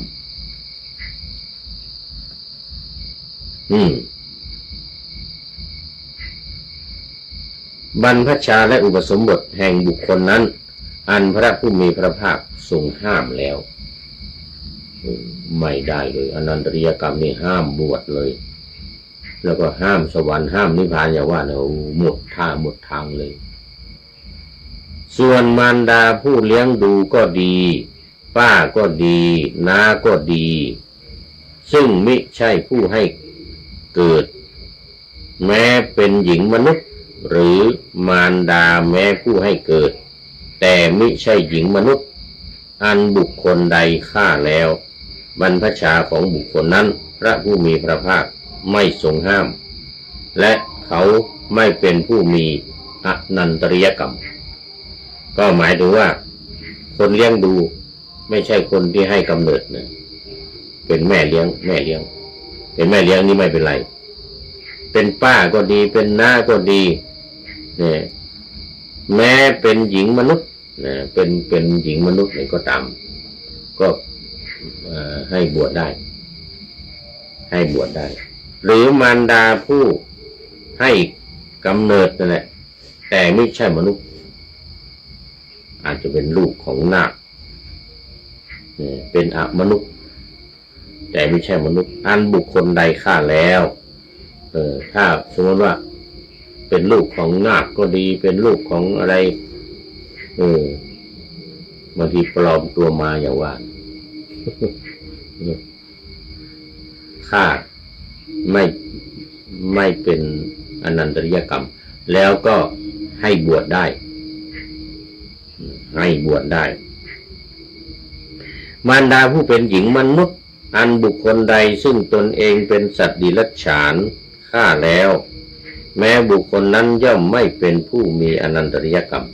บรรพชาและอุปสมบทแห่งบุคคลนั้นอันพระผู้มีพระภาคทรงห้ามแล้วไม่ได้เลยอนันตริยกรรมนี่ห้ามบวชเลยแล้วก็ห้ามสวรรค์ห้ามนิพพานอย่าว่าหมดท่าหมดทางเลยส่วนมารดาผู้เลี้ยงดูก็ดีป้าก็ดีน้าก็ดีซึ่งมิใช่ผู้ให้เกิดแม้เป็นหญิงมนุษย์หรือมารดาแม้ผู้ให้เกิดแต่มิใช่หญิงมนุษย์อันบุคคลใดฆ่าแล้วบรรพชาของบุคคลนั้นพระผู้มีพระภาคไม่ทรงห้ามและเขาไม่เป็นผู้มีอนันตริยกรรมก็หมายถึงว่าคนเลี้ยงดูไม่ใช่คนที่ให้กำเนิดนะเป็นแม่เลี้ยงเป็นแม่เลี้ยงนี่ไม่เป็นไรเป็นป้าก็ดีเป็นน้าก็ดีเนี่ยแม้เป็นหญิงมนุษย์นะเป็นหญิงมนุษย์เนี่ยก็ตามก็ให้บวชได้หรือมารดาผู้ให้กำเนิดนั่นแหละแต่ไม่ใช่มนุษย์อาจจะเป็นลูกของนาคเป็นอมนุษย์แต่ไม่ใช่มนุษย์อันบุคคลใดฆ่าแล้วถ้าสมมติว่าเป็นลูกของนาคก็ดีเป็นลูกของอะไรบางทีปลอมตัวมาอย่างว่าฆ่าไม่เป็นอนันตริยกรรมแล้วก็ให้บวชได้มารดาผู้เป็นหญิงมนุษย์อันบุคคลใดซึ่งตนเองเป็นสัตว์ดิรัจฉานฆ่าแล้วแม้บุคคลนั้นย่อมไม่เป็นผู้มีอนันตริยกรรม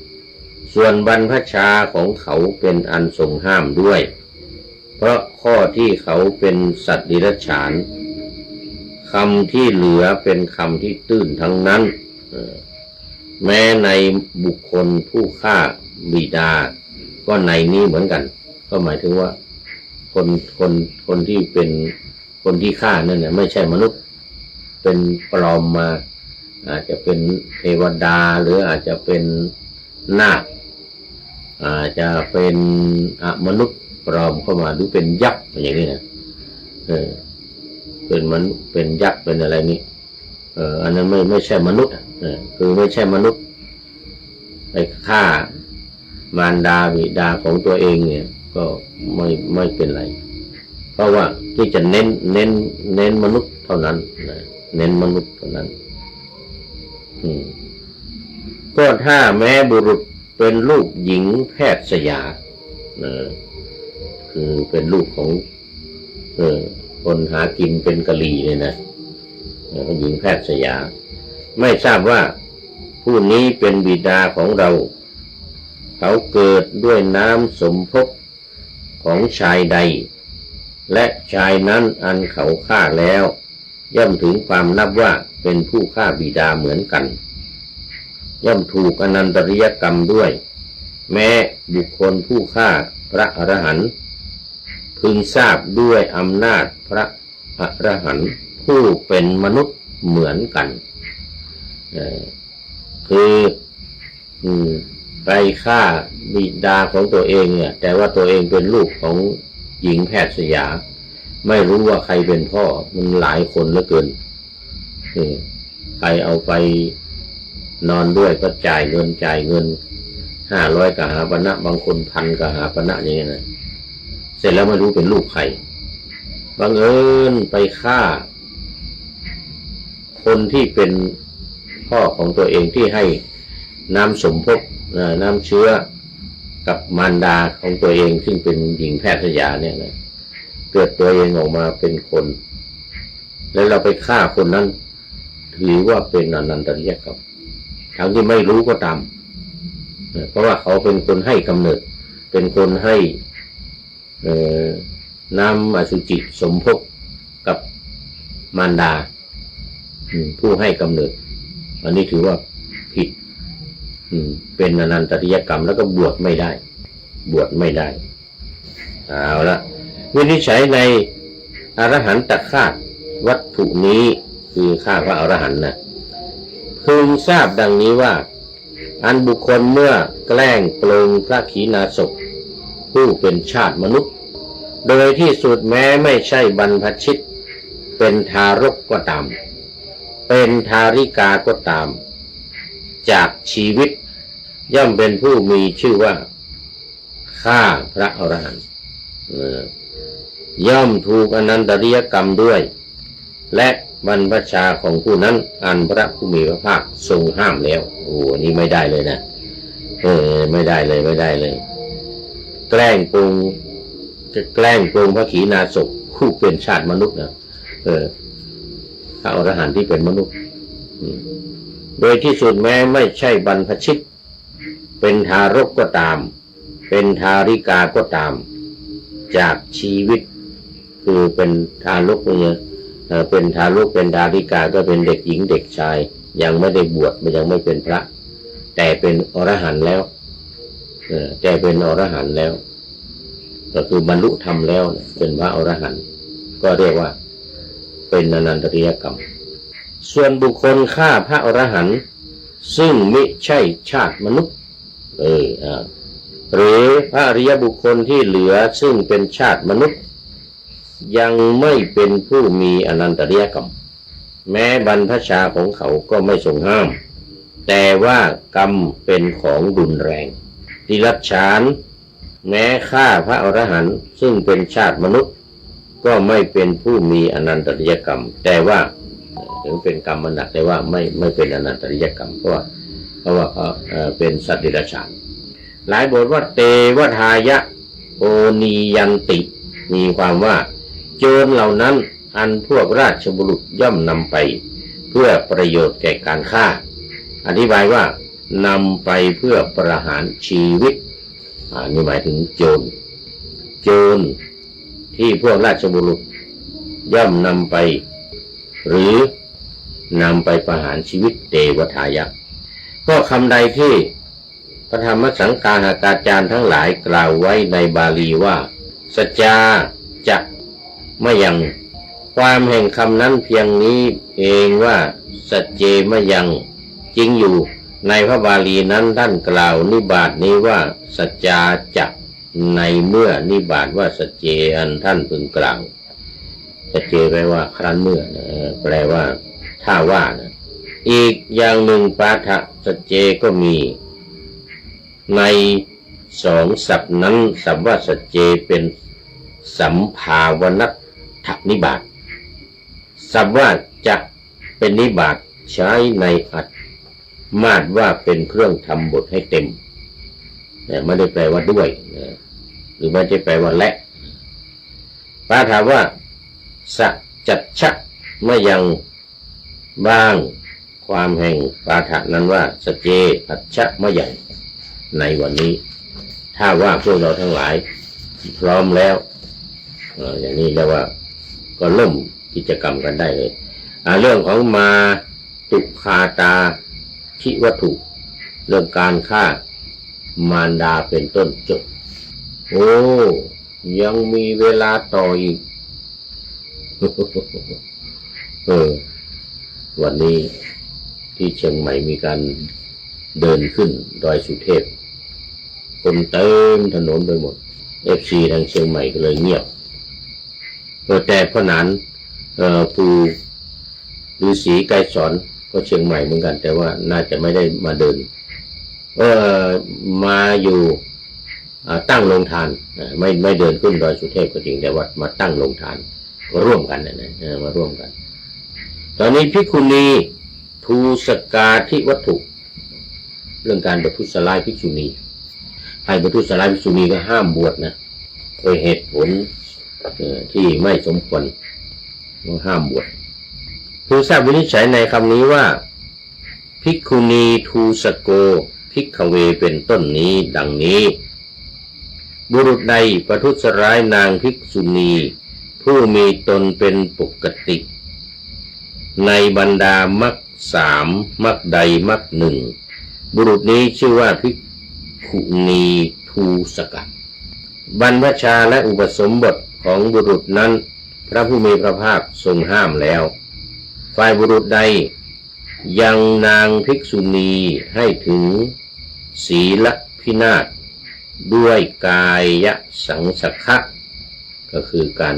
ส่วนบรรพชาของเขาเป็นอันทรงห้ามด้วยเพราะข้อที่เขาเป็นสัตว์ดิรัจฉานคำที่เหลือเป็นคำที่ตื้นทั้งนั้นแม้ในบุคคลผู้ฆ่าบิดาก็ในนี้เหมือนกันก็หมายถึงว่าคนที่เป็นคนที่ฆ่านั่นเนี่ยไม่ใช่มนุษย์เป็นปลอมมาอาจจะเป็นเทวดาหรืออาจจะเป็นนาคอาจจะเป็นมนุษย์ปลอมเข้ามาหรือเป็นยักษ์อย่างนี้นะเป็นยักษ์เป็นอะไรนี่อันนั้นไม่ใช่มนุษย์คือไม่ใช่มนุษย์ไปฆ่ามารดาบิดาของตัวเองเนี่ยก็ไม่เป็นไรเพราะว่าที่จะเน้นมนุษย์เท่านั้นเน้นมนุษย์เท่านั้นก็ถ้าแม้บุรุษเป็นลูกหญิงแพทย์สยาคือเป็นลูกของคนหากินเป็นกะลีเลยนะหญิงแพทย์สยาไม่ทราบว่าผู้นี้เป็นบิดาของเราเขาเกิดด้วยน้ำสมภพของชายใดและชายนั้นอันเขาฆ่าแล้วย่อมถึงความนับว่าเป็นผู้ฆ่าบิดาเหมือนกันย่อมถูกอนันตริยกรรมด้วยแม้บุคคลผู้ฆ่าพระอรหันต์พึงทราบด้วยอำนาจพระอรหันต์ผู้เป็นมนุษย์เหมือนกันคือไปฆ่าบิดาของตัวเองเนี่ยแต่ว่าตัวเองเป็นลูกของหญิงแพทย์สยาไม่รู้ว่าใครเป็นพ่อมันหลายคนเหลือเกินใครเอาไปนอนด้วยก็จ่ายเงิน500กหาปณะบางคน1,000กหาปณะอย่างเงี้ยนะเสร็จแล้วไม่รู้เป็นลูกใครบังเอิญไปฆ่าคนที่เป็นพ่อของตัวเองที่ให้น้ำสมภพน้ำเชื้อกับมารดาของตัวเองซึ่งเป็นหญิงแพทย์สยาเนี่ยนะเกิดตัวเองออกมาเป็นคนแล้วเราไปฆ่าคนนั้นถือว่าเป็นอนันตริยกรรมทั้งที่ไม่รู้ก็ตามเพราะว่าเขาเป็นคนให้กำเนิดเป็นคนให้น้ำอสุจิสมภพกับมารดาผู้ให้กำเนิดอันนี้ถือว่าผิด เป็นอนันตริยกรรมแล้วก็บวชไม่ได้เอาละวินิจฉัยในอรหันตฆาตวัตถุนี้คือฆ่าพระอรหันต์นะพึงทราบดังนี้ว่าอันบุคคลเมื่อแกล้งปลงพระขีณาสพผู้เป็นชาติมนุษย์โดยที่สุดแม้ไม่ใช่บรรพชิตเป็นทารกก็ตามเป็นทาริกาก็ตามจากชีวิตย่อมเป็นผู้มีชื่อว่าฆ่าพระอรหันต์ย่อมถูกอนันตริยกรรมด้วยและบรรพชาของผู้นั้นอันพระผู้มีพระภาคทรงห้ามแล้วนี่ไม่ได้เลยนะไม่ได้เลยแกล้งปรุงพระขีณาสพผู้เป็นชาติมนุษย์นะพระอรหันต์ที่เป็นมนุษย์โดยที่สุดแม้ไม่ใช่บรรพชิตเป็นทารกก็ตามเป็นทาริกาก็ตามจากชีวิตคือเป็นทารกเนี่ยเป็นทารกเป็นทาริกาก็เป็นเด็กหญิงเด็กชายยังไม่ได้บวชยังไม่เป็นพระแต่เป็นอรหันต์แล้วแต่เป็นอรหันต์แล้วก็คือบรรลุธรรมแล้วเป็นพระอรหันต์ก็เรียกว่าเป็นอนันตริยกรรมส่วนบุคคลฆ่าพระอรหันต์ซึ่งมิใช่ชาติมนุษย์หรือพระอริยบุคคลที่เหลือซึ่งเป็นชาติมนุษย์ยังไม่เป็นผู้มีอนันตริยกรรมแม้บรรพชาของเขาก็ไม่ทรงห้ามแต่ว่ากรรมเป็นของรุนแรงติรัจฉานแม้ฆ่าพระอรหันต์ซึ่งเป็นชาติมนุษย์ก็ไม่เป็นผู้มีอนันตริยกรรมแต่ว่าถึงเป็นกรรมหนักแต่ว่าไม่เป็นอนันตริยกรรมเพราะว่าเขาเป็นสัตว์ดิรัจฉานหลายบทว่าเตวทายะโอนียันติมีความว่าโจรเหล่านั้นอันพวกราชบุรุษย่อมนำไปเพื่อประโยชน์แก่การฆ่าอธิบายว่านำไปเพื่อประหารชีวิตนี่หมายถึงโจรที่พวกราชบุรุษย่อมนำไปหรือนำไปประหารชีวิตเตวทายะก็คำใดที่พระธรรมสังฆาหากาจารย์ทั้งหลายกล่าวไว้ในบาลีว่าสัจจาจะมะยังความแห่งคำนั้นเพียงนี้เองว่าสัจเจมะยังจริงอยู่ในพระบาลีนั้นท่านกล่าวนิบาตนี้ว่าสัจจาจะในเมื่อนิบาตว่าสัจเจอันท่านพึงกล่าวสัจเจแปลว่าครั้นเมื่อแปลว่าถ้าว่านะอีกอย่างหนึ่งปาฐะสัจเจก็มีในสองศัพท์นั้นศัพท์ว่าสัจเจเป็นสัมภาวนัตถนิบาตศัพท์ว่าจะเป็นนิบาตใช้ในอัตมาดว่าเป็นเครื่องทำบทให้เต็มแต่ไม่ได้แปลว่าด้วยหรือไม่ได้แปลว่าและปาถามว่าสัจจัดชักเมื่อยังบ้างความแห่งปาฐะนั้นว่าสัจเจอัจฉะเมื่อยังในวันนี้ถ้าว่าพวกเราทั้งหลายพร้อมแล้วอย่างนี้แล้วว่าก็เริ่มกิจกรรมกันได้เลยเรื่องของมาตุคาตาทิวัตถุเรื่องการฆ่ามารดาเป็นต้นจบยังมีเวลาต่ออีก วันนี้ที่เชียงใหม่มีการเดินขึ้นดอยสุเทพคนเต็มถนนไปหมด FC ทางเชียงใหม่ก็เลยเงียบแต่พระนานปู่ฤาษีไกรสอนก็เชียงใหม่เหมือนกันแต่ว่าน่าจะไม่ได้มาเดินมาอยู่ตั้งโรงทานไม่เดินขึ้นดอยสุเทพก็จริงแต่ว่ามาตั้งโรงทานก็ร่วมกันมาร่วมกันตอนนี้ภิกขุณีทูสกาธิวัตถุเรื่องการประทุษร้ายภิกษุณีให้ประทุษร้ายภิกษุณีก็ห้ามบวชนะโดยเหตุผลที่ไม่สมควรห้ามบวชผู้ทราบวินิจฉัยในคำนี้ว่าภิกขุณีทูสโกภิกขเวเป็นต้นนี้ดังนี้บุรุษใดประทุษร้ายนางภิกษุณีผู้มีตนเป็นปกติในบรรดามรรคสามมรรคใดมรรคหนึ่ง บุรุษนี้ชื่อว่าภิกขุณีทูสกะบรรพชาและอุปสมบทของบุรุษนั้นพระผู้มีพระภาคทรงห้ามแล้วฝ่ายบุรุษใดยังนางภิกษุณีให้ถึงศีลพินาศด้วยกายสังสขะก็คือการ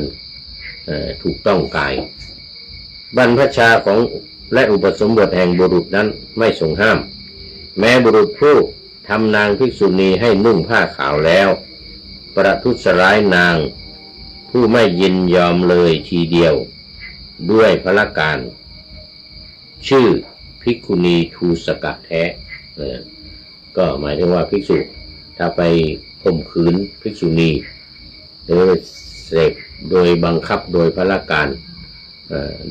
ถูกต้องกายบรรพชาของและอุปสมบทแห่งบุรุษนั้นไม่ทรงห้ามแม้บุรุษผู้ทำนางภิกษุณีให้นุ่งผ้าขาวแล้วประทุษร้ายนางผู้ไม่ยินยอมเลยทีเดียวด้วยพละการชื่อภิกขุณีทูสกะแท้ก็หมายถึงว่าภิกษุถ้าไปข่มขืนภิกษุณีหรือเสพโดยบังคับโดยพละการ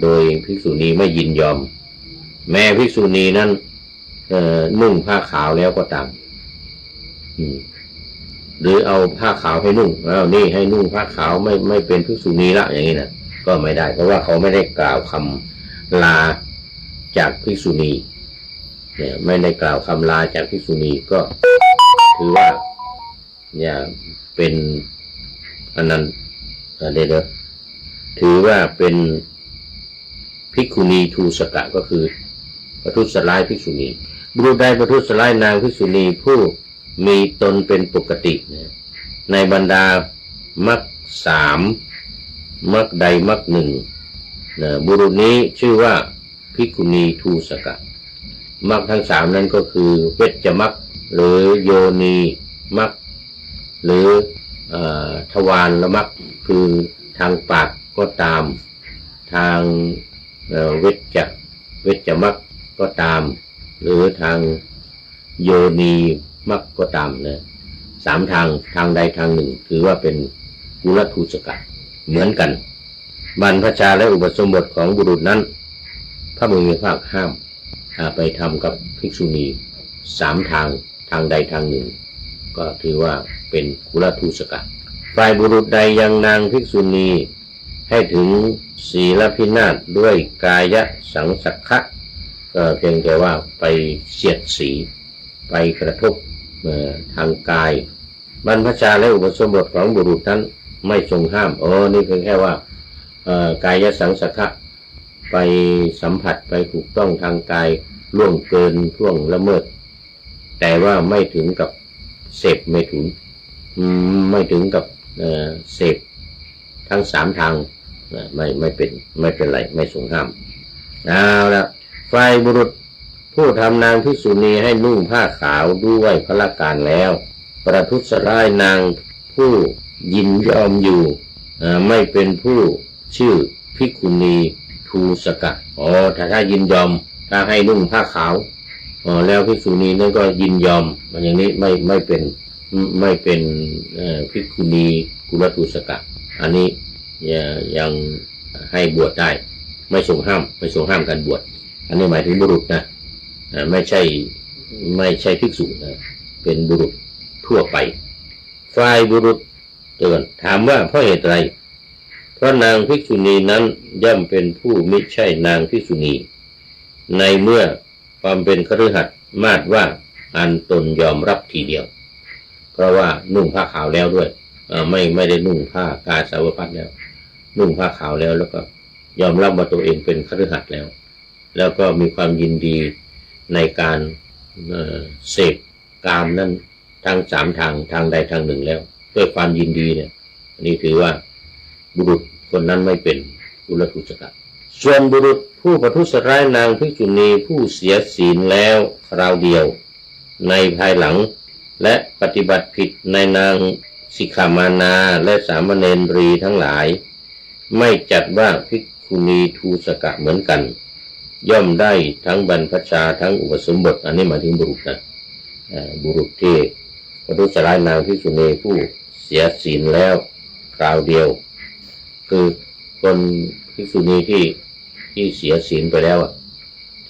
โดยภิกษุณีไม่ยินยอมแม้ภิกษุณีนั้นนุ่งผ้าขาวแล้วก็ตามหรือเอาผ้าขาวให้นุ่งนี่ให้นุ่งผ้าขาวไม่เป็นภิกษุณีละอย่างนี้นะก็ไม่ได้เพราะว่าเขาไม่ได้กล่าวคำลาจากภิกษุณีเนี่ยไม่ได้กล่าวคำลาจากภิกษุณีก็ถือว่าเนี่ยเป็นอันนั้นเด้อถือว่าเป็นภิกขุณีทูสกะก็คือประทุษร้ายภิกษุณีบุรุษใดประทุษร้ายนางภิกษุณีผู้มีตนเป็นปกติในบรรดามรรคสามมรรคใดมรรคหนึ่งบุรุษนี้ชื่อว่าภิกขุณีทูสกะมรรคทั้งสามนั้นก็คือเวชมรรคหรือโยนีมรรคหรือทวารมรรคคือทางปากก็ตามทางเวชมรรคก็ตามหรือทางโยนีมรรคก็ตามนะสามทางใดทางหนึ่งถือว่าเป็นกุลทูสกะเหมือนกันบรรพชาและอุปสมบทของบุรุษนั้นพระผู้มีพระภาคห้ามไปทำกับภิกษุณีสามทางใดทางหนึ่งก็ถือว่าเป็นกุลทูสกะฝ่ายบุรุษใดยังนางภิกษุณีให้ถึงศีลพินาศด้วยกายสังสักขะก็เพียงแต่ว่าไปเสียดสีไปกระทบทางกายบรรพชาและอุปสมบทของบุรุษนั้นไม่ทรงห้ามนี่เพียงแค่ว่ากายสังสักขะไปสัมผัสไปถูกต้องทางกายล่วงเกินล่วงละเมิดแต่ว่าไม่ถึงกับเสพไม่ถึงกับเสพทั้งสามทางไม่เป็นไรไม่ทรงห้ามเอาละฝ่ายบุรุษผู้ทำนางภิกษุณีให้นุ่งผ้าขาวด้วยพละการแล้วประทุษร้ายนางผู้ยินยอมอยู่ไม่เป็นผู้ชื่อภิกขุณีทูสกะถ้ายินยอมถ้าให้นุ่งผ้าขาวแล้วภิกษุณีนั่นก็ยินยอมมันอย่างนี้ไม่เป็นภิกขุณีกุลทูสกะอันนี้ยังให้บวชได้ไม่ทรงห้ามการบวชอันนี้หมายถึงบุรุษนะไม่ใช่ภิกษุนะเป็นบุรุษทั่วไปฝ่ายบุรุษเตือนถามว่าเพราะเหตุไรเพราะนางภิกษุณีนั้นย่อมเป็นผู้มิใช่นางภิกษุณีในเมื่อความเป็นคฤหัสถ์มาดว่าอันตนยอมรับทีเดียวเพราะว่านุ่งผ้าขาวแล้วด้วยไม่ได้นุ่งผ้ากาสาวพัสแล้วนุ่งผ้าขาวแล้วก็ยอมรับว่าตัวเองเป็นคฤหัสถ์แล้วก็มีความยินดีในการเสพกามนั้นทั้งสามทางใดทางหนึ่งแล้วด้วยความยินดีเนี่ยอันนี้ถือว่าบุรุษคนนั้นไม่เป็นกุลทูสกะส่วนบุรุษผู้ประทุษร้ายนางภิกษุณีผู้เสียศีลแล้วคราวเดียวในภายหลังและปฏิบัติผิดในนางสิกขามานาและสามเณรีทั้งหลายไม่จัดว่าภิกขุณีทูสกะเหมือนกันย่อมได้ทั้งบรรพชาทั้งอุปสมบทอันนี้หมายถึงบุรุษนะบุรุษที่ประทุษร้ายนางภิกษุณีผู้เสียศีลแล้วคราวเดียวคือคนภิกษุณีที่เสียศีลไปแล้ว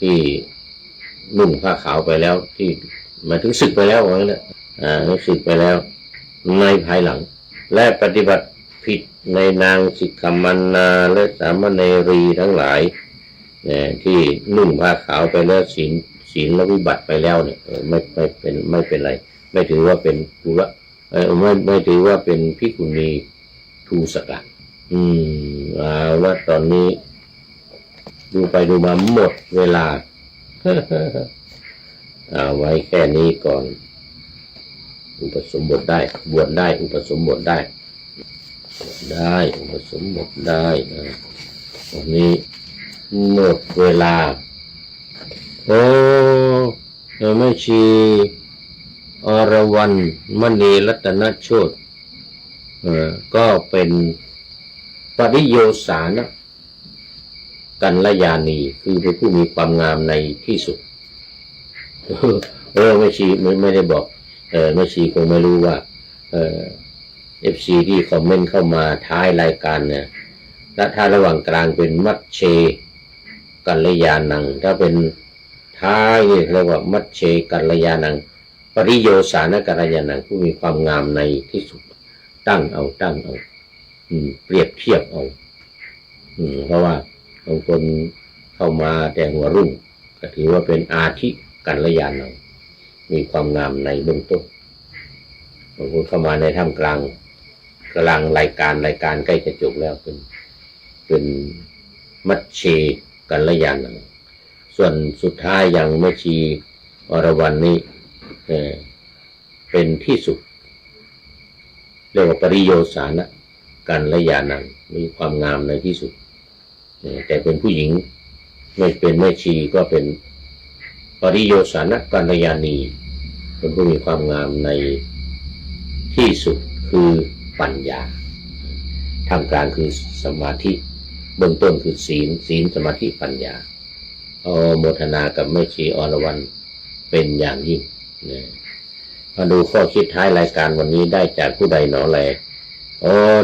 ที่นุ่งผ้าขาวไปแล้วที่หมายถึงสึกไปแล้วว่างั้นนะสึกไปแล้วในภายหลังและปฏิบัติผิดในนางสิกขามานาและสามเณรีทั้งหลายที่นุ่งผ้าขาวไปแล้วศีล ศีลวิบัติไปแล้วเนี่ยไม่เป็นไรไม่ถือว่าเป็นกุละไม่ถือว่าเป็นภิกขุณีทูสกะเอาละตอนนี้ดูไปดูมาหมดเวลา เอาไว้แค่นี้ก่อนอุปสมบทได้บวชได้อุปสมบทได้อุปสมบทได้วันนี้หมดเวลาโอ้แม่ชีอรวรรณมณีรัตนโชติก็เป็นปริโยสานะกัลยาณีคือเป็นผู้มีความงามในที่สุดแม่ชีไม่ได้บอกแม่ชีคงไม่รู้ว่าFC ที่คอมเมนต์เข้ามาท้ายรายการเนี่ยและถ้าระหว่างกลางเป็นมัชเชกัลยาณังถ้าเป็นท้ายนี่เรียกว่ามัชเชกัลยาณังปริโยสานะกัลยาณังผู้มีความงามในที่สุดตั้งเอาเปรียบเทียบเอาเพราะว่าบางคนเข้ามาแต่หัวรุ่งก็ถือว่าเป็นอาทิกัลยาณังมีความงามในเบื้องต้นบางคนเข้ามาในท่ามกลางรายการใกล้จะจบแล้วเป็นมัชเชกัลยาณังส่วนสุดท้ายอย่างแม่ชีอรวรรณนี้เป็นที่สุดเรียกว่าปริโยสานะกัลยาณังมีความงามในที่สุดแต่เป็นผู้หญิงไม่เป็นแม่ชีก็เป็นปริโยสานะกัลยาณีเป็นผู้มีความงามในที่สุดคือปัญญาท่ามกลางคือสมาธิเบื้องต้นคือศีลสมาธิปัญญาโมทนากับแม่ชีอรวรรณเป็นอย่างยิ่งมาดูข้อคิดท้ายรายการวันนี้ได้จากผู้ใดหนอแล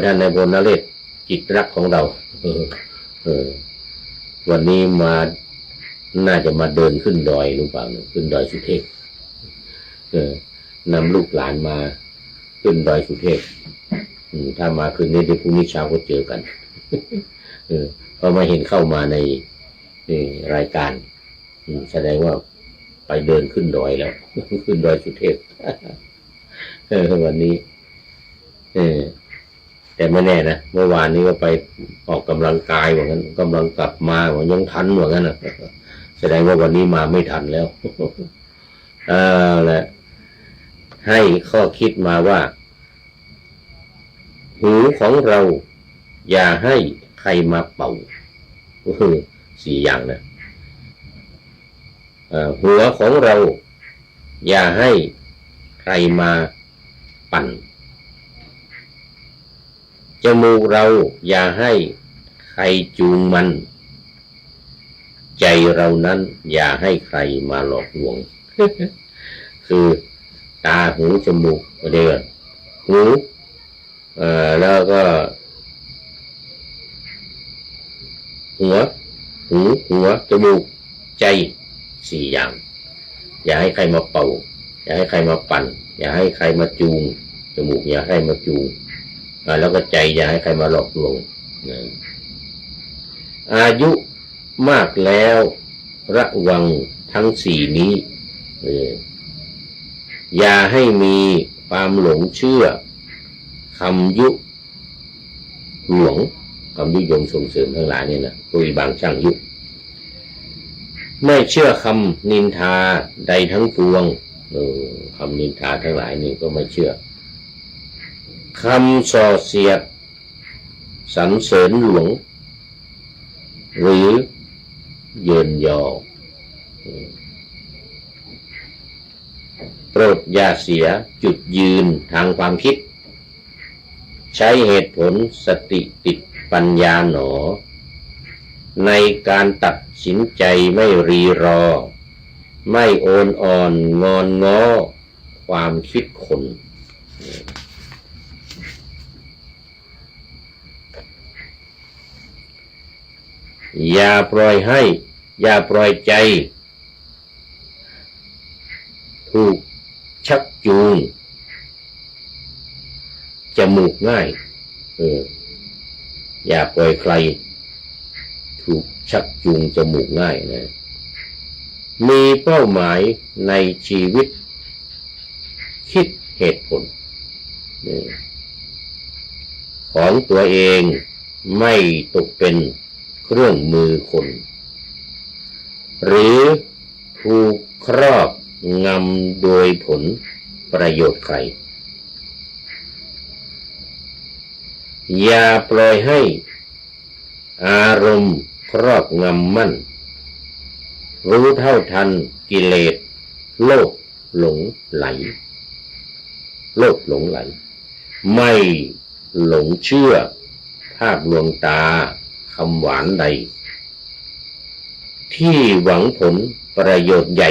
ท่านนายพลนเรศจิตรักของเราวันนี้มาน่าจะมาเดินขึ้นดอยหรือเปล่าขึ้นดอยสุเทพนำลูกหลานมาขึ้นดอยสุเทพถ้ามาคืนนี้เดี๋ยวพรุ่งนี้เช้าก็เจอกันเพราะมาเห็นเข้ามาในรายการแสดงว่าไปเดินขึ้นดอยแล้วขึ้นดอยสุเทพวันนี้แต่ไม่แน่นะเมื่อวานนี้ก็ไปออกกำลังกายว่างั้นกำลังกลับมาว่ายังทันว่างั้นนะแสดงว่าวันนี้มาไม่ทันแล้วแหละให้ข้อคิดมาว่าหูของเราอย่าให้ใครมาเป่า4 อย่างนะหัวของเราอย่าให้ใครมาปั่นจมูกเราอย่าให้ใครจูงมันใจเรานั้นอย่าให้ใครมาหลอกลวง คือตาหูจมูกเดี๋ยวหูแล้วก็หัวจมูกใจ4 อย่างอย่าให้ใครมาเป่าอย่าให้ใครมาปั่นอย่าให้ใครมาจูงจมูกอย่าให้มาจูงแล้วก็ใจอย่าให้ใครมาหลอกลวงอายุมากแล้วระวังทั้ง4 นี้อย่าให้มีความหลงเชื่อคำยุหลวงคำยุยงส่งเสริมทั้งหลายนี่นะคุยบางช่างยุไม่เชื่อคำนินทาใดทั้งปวงคำนินทาทั้งหลายนี่ก็ไม่เชื่อคำส่อเสียดสรรเสริญหลวงหรือเยินยอโปรดอย่าเสียจุดยืนทางความคิดใช้เหตุผลสติติดปัญญาหนอในการตัดสินใจไม่รีรอไม่โอนอ่อนงอนง้อความคิดคนอย่าปล่อยใจถูกชักจูงจมูกง่ายอย่าปล่อยใครถูกชักจูงจมูกง่ายนะ มีเป้าหมายในชีวิตคิดเหตุผลของตัวเองไม่ตกเป็นเครื่องมือคนหรือถูกครอบงำโดยผลประโยชน์ใครอย่าปล่อยให้อารมณ์ครอบงำมั่นรู้เท่าทันกิเลสโลภหลงไหลโลภหลงไหลไม่หลงเชื่อภาพลวงตาคำหวานใดที่หวังผลประโยชน์ใหญ่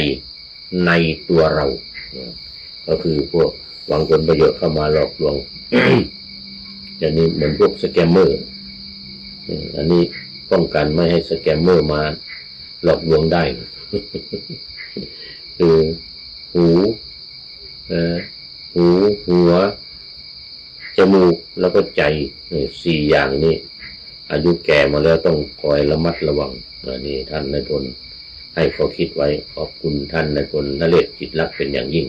ในตัวเราก็คือพวกหวังผลประโยชน์เข้ามาหลอกลวง อย่างนี้เหมือนพวกสแกมเมอร์อันนี้ป้องกันไม่ให้สแกมเมอร์มาหลอกลวงได้ คือหูหัวจมูกแล้วก็ใจสี่อย่างนี้อายุแก่มาแล้วต้องคอยระมัดระวังนี่ท่านนายพลให้ข้อคิดไว้ขอบคุณท่านนายพลนเรศจิตรักเป็นอย่างยิ่ง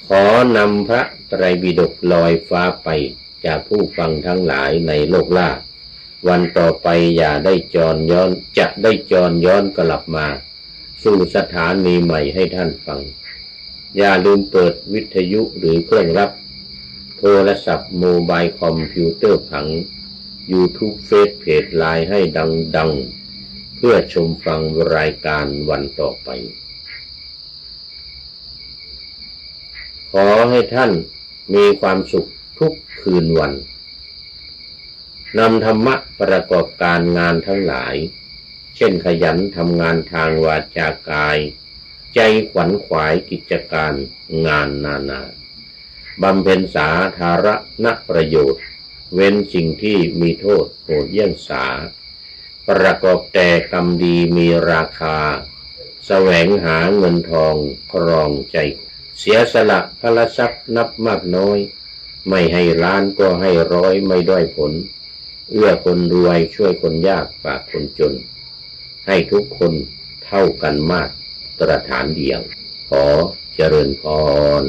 ขอนำพระไตรปิฎกลอยฟ้าไปจากผู้ฟังทั้งหลายในโลกล่าวันต่อไปอย่าได้จรย้อนจะได้จรย้อนกลับมาสู่สถานีใหม่ให้ท่านฟังอย่าลืมเปิดวิทยุหรือเครื่องรับโทรศัพท์โมบายคอมพิวเตอร์ผัง YouTube เฟซเพจไลน์ให้ดังเพื่อชมฟังรายการวันต่อไปขอให้ท่านมีความสุขทุกคืนวันนำธรรมะประกอบการงานทั้งหลายเช่นขยันทำงานทางวาจากายใจขวัญขวายกิจการงานนาบำเพ็ญสาธารณประโยชน์เว้นสิ่งที่มีโทษโหดเยี่ยงสาประกอบแต่กรรมดีมีราคาแสวงหาเงินทองครองใจเสียสละพละทรัพย์นับมากน้อยไม่ให้ล้านก็ให้ร้อยไม่ด้อยผลเอื้อคนรวยช่วยคนยากฝากคนจนให้ทุกคนเท่ากันมากตรฐานเดียวขอเจริญพร